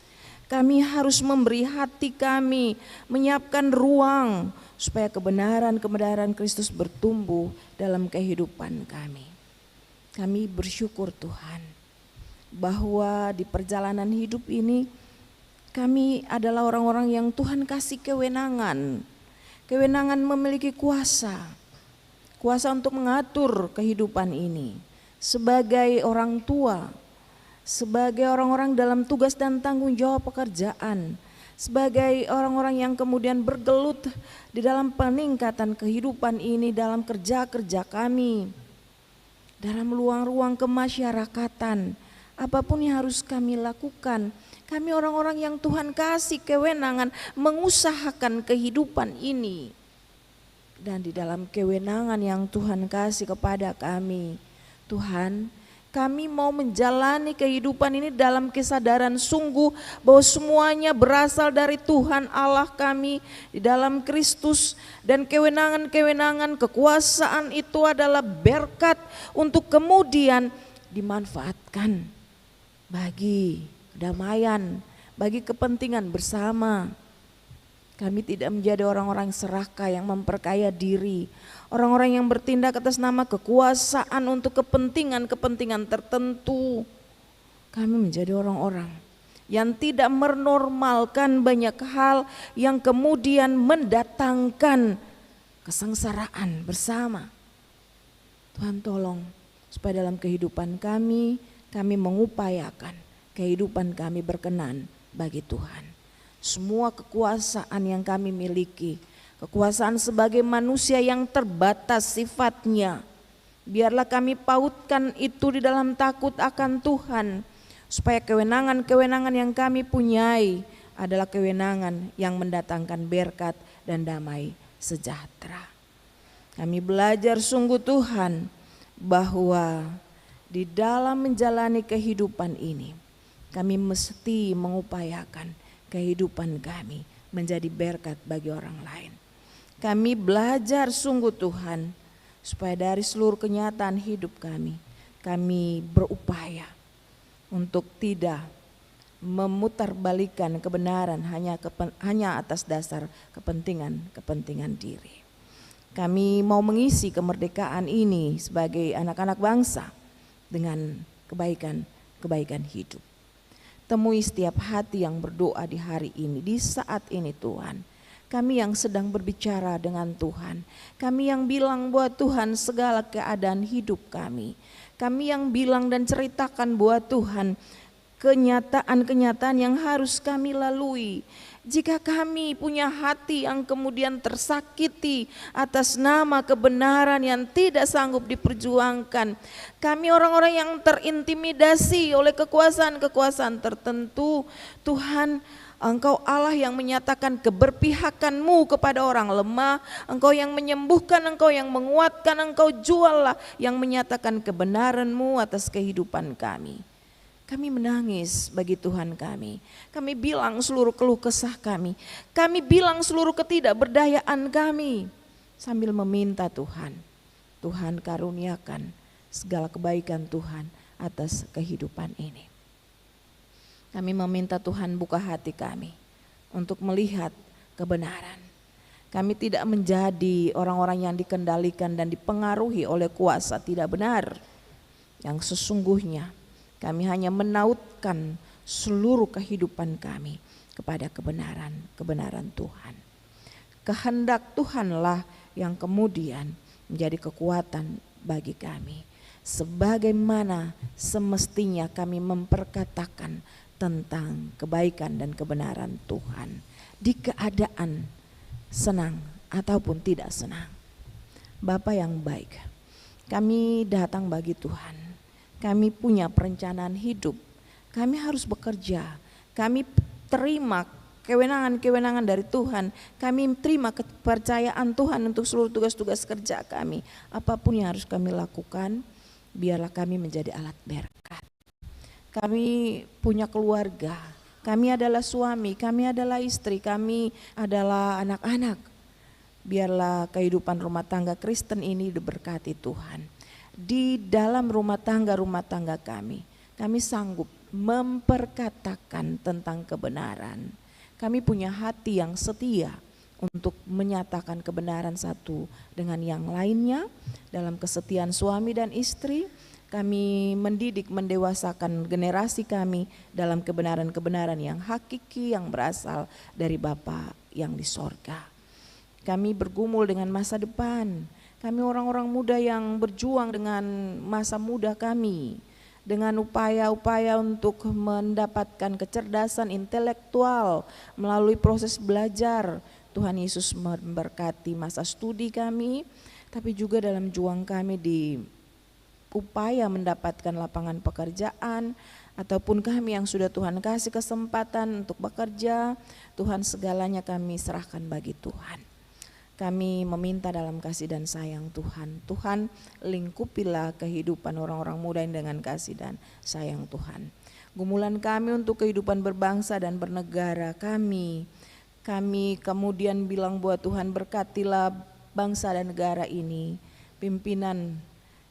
Kami harus memberi hati kami, menyiapkan ruang supaya kebenaran-kebenaran Kristus bertumbuh dalam kehidupan kami. Kami bersyukur Tuhan bahwa di perjalanan hidup ini kami adalah orang-orang yang Tuhan kasih kewenangan. Kewenangan memiliki kuasa untuk mengatur kehidupan ini. Sebagai orang tua, sebagai orang-orang dalam tugas dan tanggung jawab pekerjaan, sebagai orang-orang yang kemudian bergelut di dalam peningkatan kehidupan ini, dalam kerja-kerja kami, dalam ruang-ruang kemasyarakatan, apapun yang harus kami lakukan, kami orang-orang yang Tuhan kasih kewenangan mengusahakan kehidupan ini. Dan di dalam kewenangan yang Tuhan kasih kepada kami, Tuhan, kami mau menjalani kehidupan ini dalam kesadaran sungguh bahwa semuanya berasal dari Tuhan Allah kami di dalam Kristus, dan kewenangan-kewenangan kekuasaan itu adalah berkat untuk kemudian dimanfaatkan bagi kedamaian, bagi kepentingan bersama. Kami tidak menjadi orang-orang serakah yang memperkaya diri, orang-orang yang bertindak atas nama kekuasaan untuk kepentingan-kepentingan tertentu. Kami menjadi orang-orang yang tidak menormalkan banyak hal yang kemudian mendatangkan kesengsaraan bersama. Tuhan tolong supaya dalam kehidupan kami mengupayakan kehidupan kami berkenan bagi Tuhan. Semua kekuasaan yang kami miliki, kekuasaan sebagai manusia yang terbatas sifatnya, biarlah kami pautkan itu di dalam takut akan Tuhan, supaya kewenangan-kewenangan yang kami punyai adalah kewenangan yang mendatangkan berkat dan damai sejahtera. Kami belajar sungguh Tuhan bahwa di dalam menjalani kehidupan ini kami mesti mengupayakan kehidupan kami menjadi berkat bagi orang lain. Kami belajar sungguh Tuhan supaya dari seluruh kenyataan hidup kami berupaya untuk tidak memutarbalikkan kebenaran hanya atas dasar kepentingan diri. Kami mau mengisi kemerdekaan ini sebagai anak-anak bangsa dengan kebaikan hidup. Temui setiap hati yang berdoa di hari ini, di saat ini Tuhan. Kami yang sedang berbicara dengan Tuhan, kami yang bilang buat Tuhan segala keadaan hidup kami. Kami yang bilang dan ceritakan buat Tuhan kenyataan-kenyataan yang harus kami lalui. Jika kami punya hati yang kemudian tersakiti atas nama kebenaran yang tidak sanggup diperjuangkan, kami orang-orang yang terintimidasi oleh kekuasaan-kekuasaan tertentu, Tuhan, Engkau Allah yang menyatakan keberpihakan-Mu kepada orang lemah, Engkau yang menyembuhkan, Engkau yang menguatkan, Engkau jualah yang menyatakan kebenaran-Mu atas kehidupan kami. Kami menangis bagi Tuhan kami. Kami bilang seluruh keluh kesah kami. Kami bilang seluruh ketidakberdayaan kami. Sambil meminta Tuhan, Tuhan karuniakan segala kebaikan Tuhan atas kehidupan ini. Kami meminta Tuhan buka hati kami untuk melihat kebenaran. Kami tidak menjadi orang-orang yang dikendalikan dan dipengaruhi oleh kuasa tidak benar. Yang sesungguhnya kami hanya menautkan seluruh kehidupan kami kepada kebenaran Tuhan. Kehendak Tuhanlah yang kemudian menjadi kekuatan bagi kami. Sebagaimana semestinya kami memperkatakan tentang kebaikan dan kebenaran Tuhan. Di keadaan senang ataupun tidak senang. Bapa yang baik, kami datang bagi Tuhan. Kami punya perencanaan hidup, kami harus bekerja, kami terima kewenangan-kewenangan dari Tuhan, kami terima kepercayaan Tuhan untuk seluruh tugas-tugas kerja kami. Apapun yang harus kami lakukan, biarlah kami menjadi alat berkat. Kami punya keluarga, kami adalah suami, kami adalah istri, kami adalah anak-anak. Biarlah kehidupan rumah tangga Kristen ini diberkati Tuhan. Di dalam rumah tangga kami sanggup memperkatakan tentang kebenaran. Kami punya hati yang setia untuk menyatakan kebenaran satu dengan yang lainnya. Dalam kesetiaan suami dan istri, kami mendidik, mendewasakan generasi kami dalam kebenaran-kebenaran yang hakiki yang berasal dari Bapa yang di sorga. Kami bergumul dengan masa depan. Kami orang-orang muda yang berjuang dengan masa muda kami, dengan upaya-upaya untuk mendapatkan kecerdasan intelektual melalui proses belajar. Tuhan Yesus memberkati masa studi kami, tapi juga dalam juang kami di upaya mendapatkan lapangan pekerjaan, ataupun kami yang sudah Tuhan kasih kesempatan untuk bekerja. Tuhan, segalanya kami serahkan bagi Tuhan. Kami meminta dalam kasih dan sayang Tuhan. Tuhan, lingkupilah kehidupan orang-orang muda dengan kasih dan sayang Tuhan. Gumulan kami untuk kehidupan berbangsa dan bernegara kami. Kami kemudian bilang buat Tuhan, berkatilah bangsa dan negara ini. Pimpinan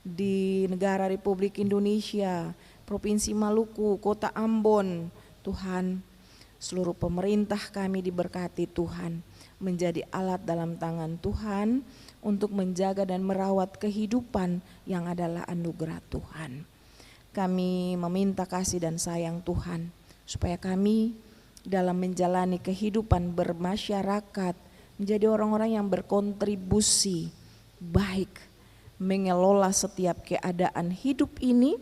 di negara Republik Indonesia, Provinsi Maluku, Kota Ambon. Tuhan, seluruh pemerintah kami diberkati Tuhan, menjadi alat dalam tangan Tuhan untuk menjaga dan merawat kehidupan yang adalah anugerah Tuhan. Kami meminta kasih dan sayang Tuhan supaya kami dalam menjalani kehidupan bermasyarakat menjadi orang-orang yang berkontribusi baik, mengelola setiap keadaan hidup ini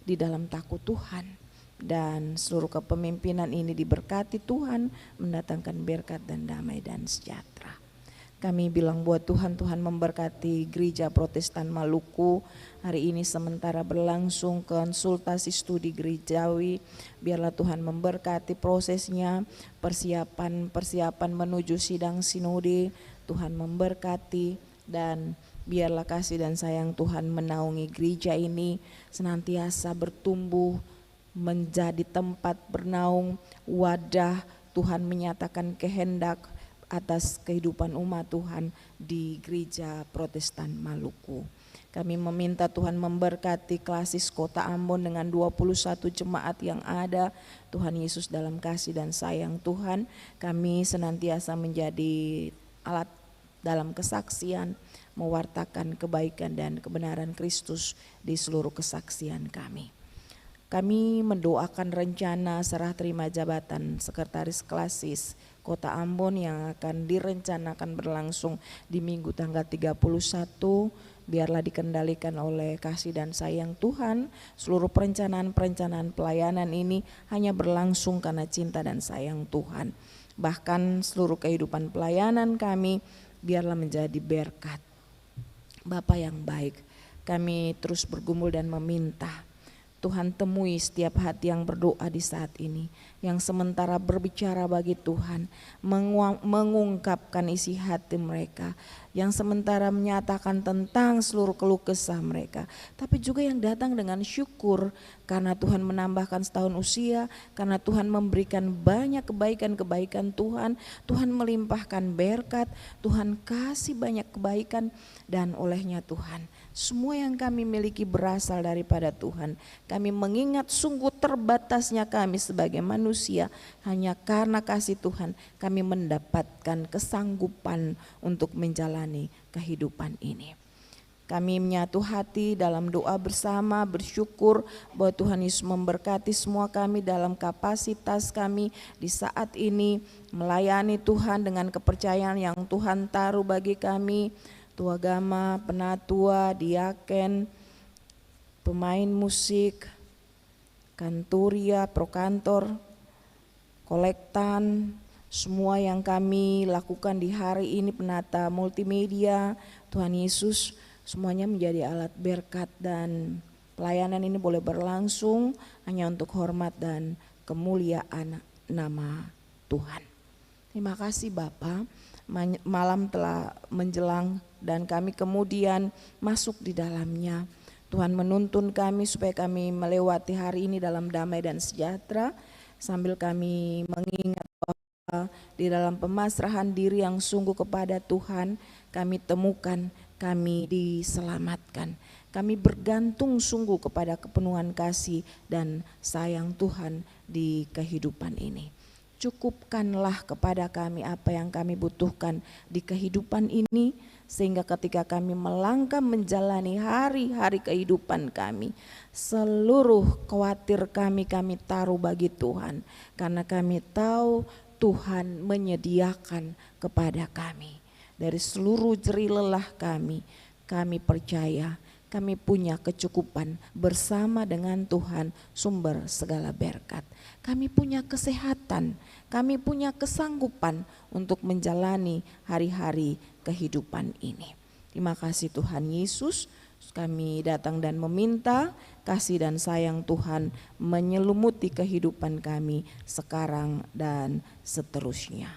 di dalam takut Tuhan. Dan seluruh kepemimpinan ini diberkati Tuhan, mendatangkan berkat dan damai dan sejahtera. Kami bilang buat Tuhan, Tuhan memberkati Gereja Protestan Maluku. Hari ini sementara berlangsung konsultasi studi gerejawi. Biarlah Tuhan memberkati prosesnya, persiapan menuju sidang sinode. Tuhan memberkati, dan biarlah kasih dan sayang Tuhan menaungi gereja ini senantiasa bertumbuh, menjadi tempat bernaung, wadah Tuhan menyatakan kehendak atas kehidupan umat Tuhan di Gereja Protestan Maluku. Kami meminta Tuhan memberkati Klasis Kota Ambon dengan 21 jemaat yang ada. Tuhan Yesus dalam kasih dan sayang Tuhan, kami senantiasa menjadi alat dalam kesaksian, mewartakan kebaikan dan kebenaran Kristus di seluruh kesaksian kami. Kami mendoakan rencana serah terima jabatan Sekretaris Klasis Kota Ambon yang akan direncanakan berlangsung di Minggu tanggal 31. Biarlah dikendalikan oleh kasih dan sayang Tuhan. Seluruh perencanaan pelayanan ini hanya berlangsung karena cinta dan sayang Tuhan. Bahkan seluruh kehidupan pelayanan kami biarlah menjadi berkat. Bapa yang baik, kami terus bergumul dan meminta Tuhan temui setiap hati yang berdoa di saat ini, yang sementara berbicara bagi Tuhan, mengungkapkan isi hati mereka, yang sementara menyatakan tentang seluruh keluh kesah mereka, tapi juga yang datang dengan syukur karena Tuhan menambahkan setahun usia, karena Tuhan memberikan banyak kebaikan-kebaikan Tuhan, Tuhan melimpahkan berkat, Tuhan kasih banyak kebaikan, dan olehnya Tuhan, semua yang kami miliki berasal daripada Tuhan. Kami mengingat sungguh terbatasnya kami sebagai manusia, hanya karena kasih Tuhan kami mendapatkan kesanggupan untuk menjalani kehidupan ini. Kami menyatu hati dalam doa bersama, bersyukur bahwa Tuhan Yesus memberkati semua kami dalam kapasitas kami di saat ini melayani Tuhan dengan kepercayaan yang Tuhan taruh bagi kami. Tua Gama, penatua, diaken, pemain musik, kanturia, prokantor, kolektan, semua yang kami lakukan di hari ini, penata multimedia, Tuhan Yesus semuanya menjadi alat berkat dan pelayanan ini boleh berlangsung hanya untuk hormat dan kemuliaan nama Tuhan. Terima kasih Bapa. Malam telah menjelang dan kami kemudian masuk di dalamnya. Tuhan menuntun kami supaya kami melewati hari ini dalam damai dan sejahtera, sambil kami mengingat bahwa di dalam pemasrahan diri yang sungguh kepada Tuhan kami temukan kami diselamatkan. Kami bergantung sungguh kepada kepenuhan kasih dan sayang Tuhan di kehidupan ini. Cukupkanlah kepada kami apa yang kami butuhkan di kehidupan ini, sehingga ketika kami melangkah menjalani hari-hari kehidupan kami, seluruh khawatir kami taruh bagi Tuhan, karena kami tahu Tuhan menyediakan kepada kami. Dari seluruh jerih lelah kami percaya kami punya kecukupan bersama dengan Tuhan sumber segala berkat. Kami punya kesehatan, kami punya kesanggupan untuk menjalani hari-hari kehidupan ini. Terima kasih Tuhan Yesus, kami datang dan meminta kasih dan sayang Tuhan menyelumuti kehidupan kami sekarang dan seterusnya.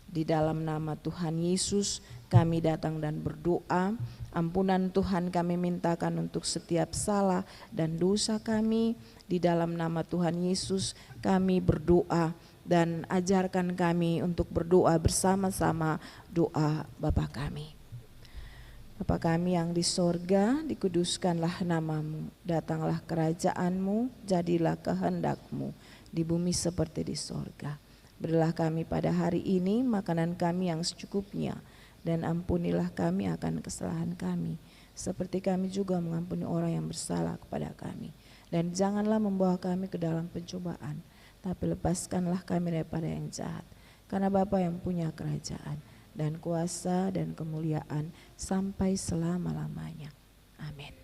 Di dalam nama Tuhan Yesus kami datang dan berdoa. Ampunan Tuhan kami mintakan untuk setiap salah dan dosa kami. Di dalam nama Tuhan Yesus kami berdoa dan ajarkan kami untuk berdoa bersama-sama doa Bapa kami. Bapa kami yang di sorga, dikuduskanlah namamu, datanglah kerajaanmu, jadilah kehendakmu di bumi seperti di sorga. Berilah kami pada hari ini makanan kami yang secukupnya, dan ampunilah kami akan kesalahan kami, seperti kami juga mengampuni orang yang bersalah kepada kami. Dan janganlah membawa kami ke dalam pencobaan, tapi lepaskanlah kami daripada yang jahat. Karena Bapa yang punya kerajaan dan kuasa dan kemuliaan sampai selama-lamanya. Amin.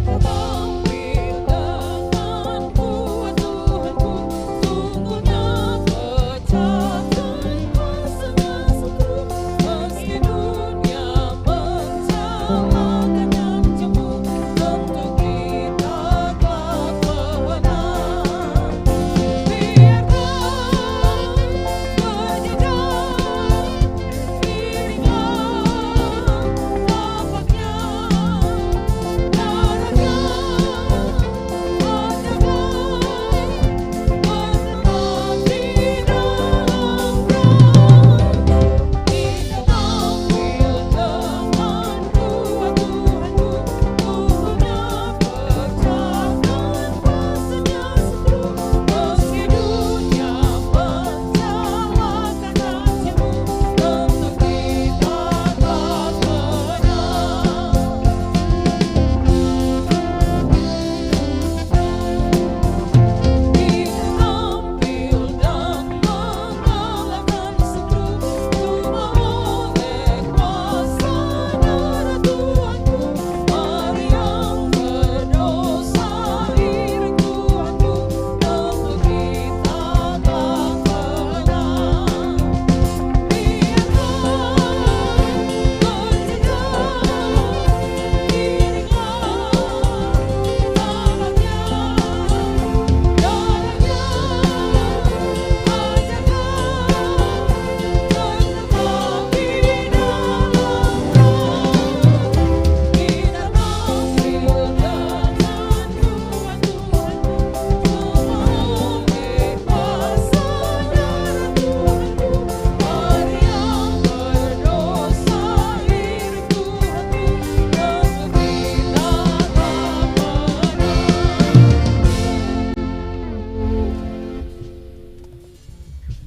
Ku tampil denganku, Tuhanku, sungguh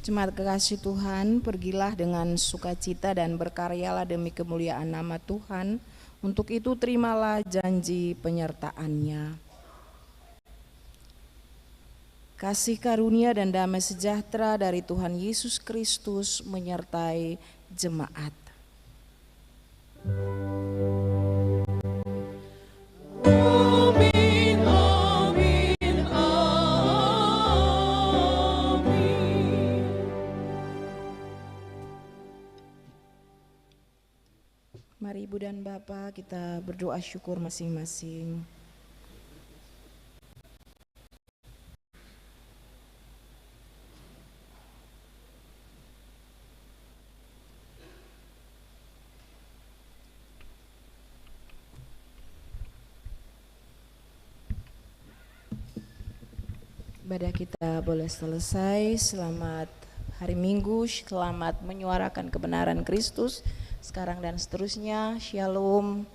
Jemaat kekasih Tuhan, pergilah dengan sukacita dan berkaryalah demi kemuliaan nama Tuhan. Untuk itu terimalah janji penyertaan-Nya. Kasih karunia dan damai sejahtera dari Tuhan Yesus Kristus menyertai jemaat. Amin, amin, amin. Mari Ibu dan Bapak kita berdoa syukur masing-masing. Ibadah kita boleh selesai. Selamat hari Minggu, selamat menyuarakan kebenaran Kristus sekarang dan seterusnya. Shalom.